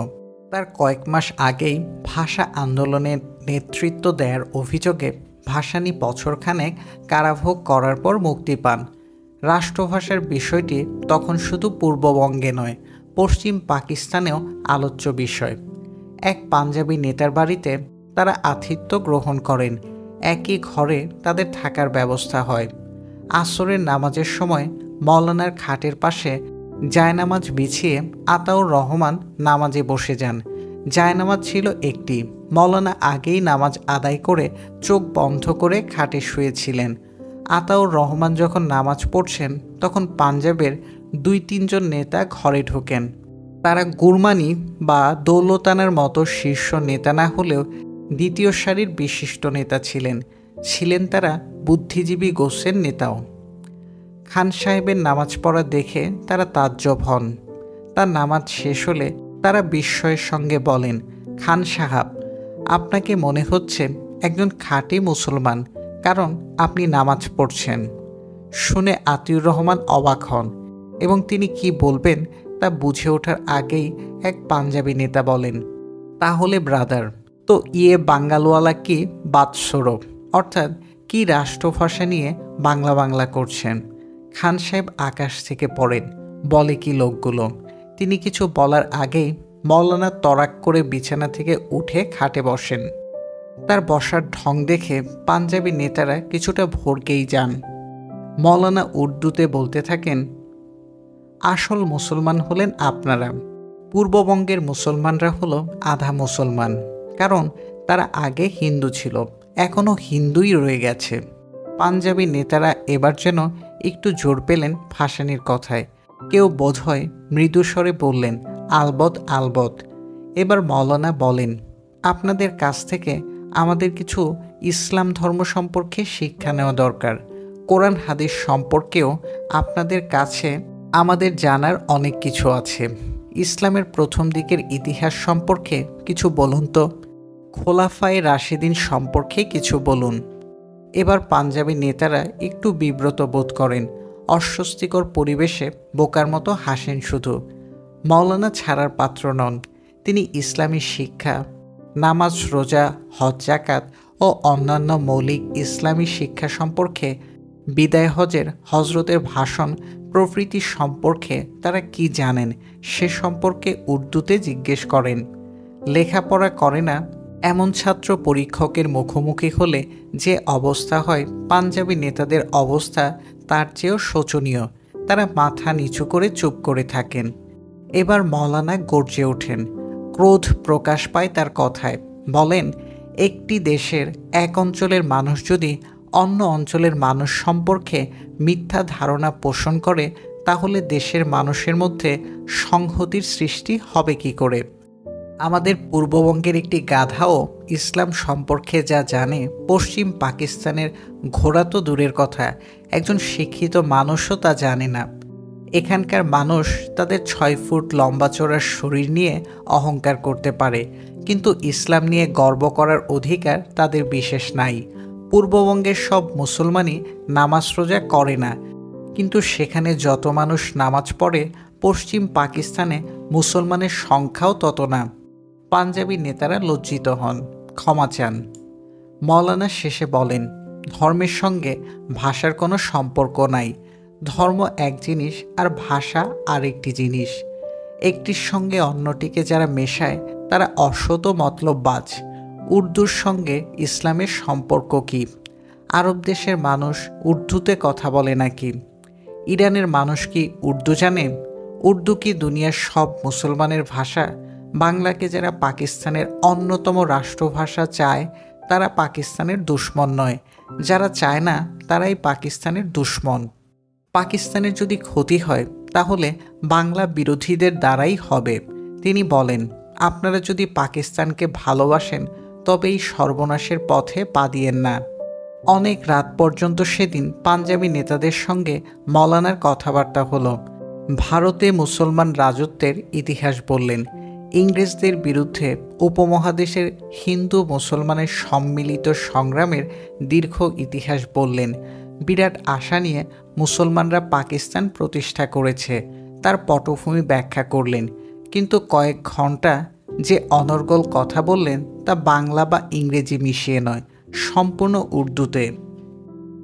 Speaker 1: তার কয়েক মাস আগেই ভাষা আন্দোলনের নেতৃত্ব দেওয়ার অভিযোগে ভাসানী বছরখানেক কারাভোগ করার পর মুক্তি পান। রাষ্ট্রভাষার বিষয়টি তখন শুধু পূর্ববঙ্গে নয়, পশ্চিম পাকিস্তানেও আলোচ্য বিষয়। এক পাঞ্জাবি নেতার বাড়িতে তারা আতিথ্য গ্রহণ করেন। একই ঘরে তাদের থাকার ব্যবস্থা হয়। আসরের নামাজের সময় মৌলানার খাটের পাশে জায়নামাজ বিছিয়ে আতাউর রহমান নামাজে বসে যান। জায়নামাজ ছিল একটি। মৌলানা আগেই নামাজ আদায় করে চোখ বন্ধ করে খাটে শুয়েছিলেন। আতাউর রহমান যখন নামাজ পড়ছেন তখন পাঞ্জাবের 2-3 নেতা ঘরে ঢোকেন। তারা গুরমানি বা দৌলতানার মতো শীর্ষ নেতা না হলেও দ্বিতীয় সারির বিশিষ্ট নেতা ছিলেন তারা বুদ্ধিজীবী গোষ্ঠীর নেতাও। খান সাহেবের নামাজ পড়া দেখে তারা তাজ্জব হন। তার নামাজ শেষ হলে তারা বিস্ময়ের সঙ্গে বলেন, খান সাহাব, আপনাকে মনে হচ্ছে একজন খাঁটি মুসলমান, কারণ আপনি নামাজ পড়ছেন। শুনে আতিউর রহমান অবাক হন এবং তিনি কি বলবেন তা বুঝে ওঠার আগেই এক পাঞ্জাবি নেতা বলেন, তাহলে ব্রাদার, তো বাঙ্গালওয়ালা কি বাদসরব, অর্থাৎ কি রাষ্ট্রভাষা নিয়ে বাংলা করছেন? খান সাহেব আকাশ থেকে পড়েন, বলে কি লোকগুলো। তিনি কিছু বলার আগেই মৌলানা তরাক করে বিছানা থেকে উঠে খাটে বসেন। তার বসার ঢং দেখে পাঞ্জাবি নেতারা কিছুটা ভড়কেই যান। মৌলানা উর্দুতে বলতে থাকেন, আসল মুসলমান হলেন আপনারা। পূর্ববঙ্গের মুসলমানরা হলো আধা মুসলমান, কারণ তারা আগে হিন্দু ছিল, এখনও হিন্দুই রয়ে গেছে। পাঞ্জাবি নেতারা এবার যেন একটু জোর পেলেন ভাসানীর কথায়। কেউ বোধহয় মৃদুস্বরে বললেন, আলবৎ আলবৎ। এবার মৌলানা বলেন, আপনাদের কাছ থেকে আমাদের কিছু ইসলাম ধর্ম সম্পর্কে শিক্ষা নেওয়া দরকার। কোরআন হাদিস সম্পর্কেও আপনাদের কাছে আমাদের জানার অনেক কিছু আছে। ইসলামের প্রথম দিকের ইতিহাস সম্পর্কে কিছু বলুন তো। খোলাফায়ে রাশিদিন সম্পর্কে কিছু বলুন। এবার পাঞ্জাবি নেতারা একটু বিব্রত বোধ করেন, অস্বস্তিকর পরিবেশে বোকার মতো হাসেন শুধু। মৌলানা ছাড়ার পাত্র নন। তিনি ইসলামী শিক্ষা, নামাজ, রোজা, হজ, জাকাত ও অন্যান্য মৌলিক ইসলামী শিক্ষা সম্পর্কে, বিদায় হজের হজরতের ভাষণ প্রভৃতি সম্পর্কে তারা কি জানেন সে সম্পর্কে উর্দুতে জিজ্ঞেস করেন। লেখাপড়া করে না এমন ছাত্র পরীক্ষকের মুখোমুখি হলে যে অবস্থা হয়, পাঞ্জাবি নেতাদের অবস্থা তার চেয়েও শোচনীয়। তারা মাথা নিচু করে চুপ করে থাকেন। এবার মৌলানা গর্জে ওঠেন। ক্রোধ প্রকাশ পায় তার কথায়। বলেন, একটি দেশের এক অঞ্চলের মানুষ যদি অন্য অঞ্চলের মানুষ সম্পর্কে মিথ্যা ধারণা পোষণ করে, তাহলে দেশের মানুষের মধ্যে সংহতির সৃষ্টি হবে কি করে? আমাদের পূর্ববঙ্গের একটি গাধাও ইসলাম সম্পর্কে যা জানে, পশ্চিম পাকিস্তানের ঘোড়া তো দূরের কথা, একজন শিক্ষিত মানুষও তা জানে না। এখানকার মানুষ তাদের 6 ফুট লম্বা চড়া শরীর নিয়ে অহংকার করতে পারে, কিন্তু ইসলাম নিয়ে গর্ব করার অধিকার তাদের বিশেষ নাই। পূর্ববঙ্গের সব মুসলমানই নামাজ রোজা করে না, কিন্তু সেখানে যত মানুষ নামাজ পড়ে, পশ্চিম পাকিস্তানে মুসলমানের সংখ্যাও তত না। পাঞ্জাবি নেতারা লজ্জিত হন, ক্ষমা চান। মৌলানা শেষে বলেন, ধর্মের সঙ্গে ভাষার কোনো সম্পর্ক নাই। ধর্ম এক জিনিস আর ভাষা আরেকটি জিনিস। একটির সঙ্গে অন্যটিকে যারা মেশায় তারা অসৎ মতলববাজ। উর্দুর সঙ্গে ইসলামের সম্পর্ক কি? আরব দেশের মানুষ উর্দুতে কথা বলে নাকি? ইরানের মানুষ কি উর্দু জানে? উর্দু কি দুনিয়ার সব মুসলমানের ভাষা? বাংলাকে যারা পাকিস্তানের অন্যতম রাষ্ট্রভাষা চায়, তারা পাকিস্তানের দুশ্মন নয়। যারা চায় না, তারাই পাকিস্তানের দুশ্মন। পাকিস্তানের যদি ক্ষতি হয়, তাহলে বাংলা বিরোধীদের দ্বারাই হবে। তিনি বলেন, আপনারা যদি পাকিস্তানকে ভালোবাসেন, তবে এই সর্বনাশের পথে পা দিয়েন না। অনেক রাত পর্যন্ত সেদিন পাঞ্জাবি নেতাদের সঙ্গে মৌলানার কথাবার্তা হলো। ভারতে মুসলমান রাজত্বের ইতিহাস বললেন। ইংরেজদের বিরুদ্ধে উপমহাদেশের হিন্দু মুসলমানের সম্মিলিত সংগ্রামের দীর্ঘ ইতিহাস বললেন। বিরাট আশা নিয়ে মুসলমানরা পাকিস্তান প্রতিষ্ঠা করেছে, তার পটভূমি ব্যাখ্যা করলেন। কিন্তু কয়েক ঘন্টা যে অনর্গল কথা বললেন, তা বাংলা বা ইংরেজি মিশিয়ে নয়, সম্পূর্ণ উর্দুতে।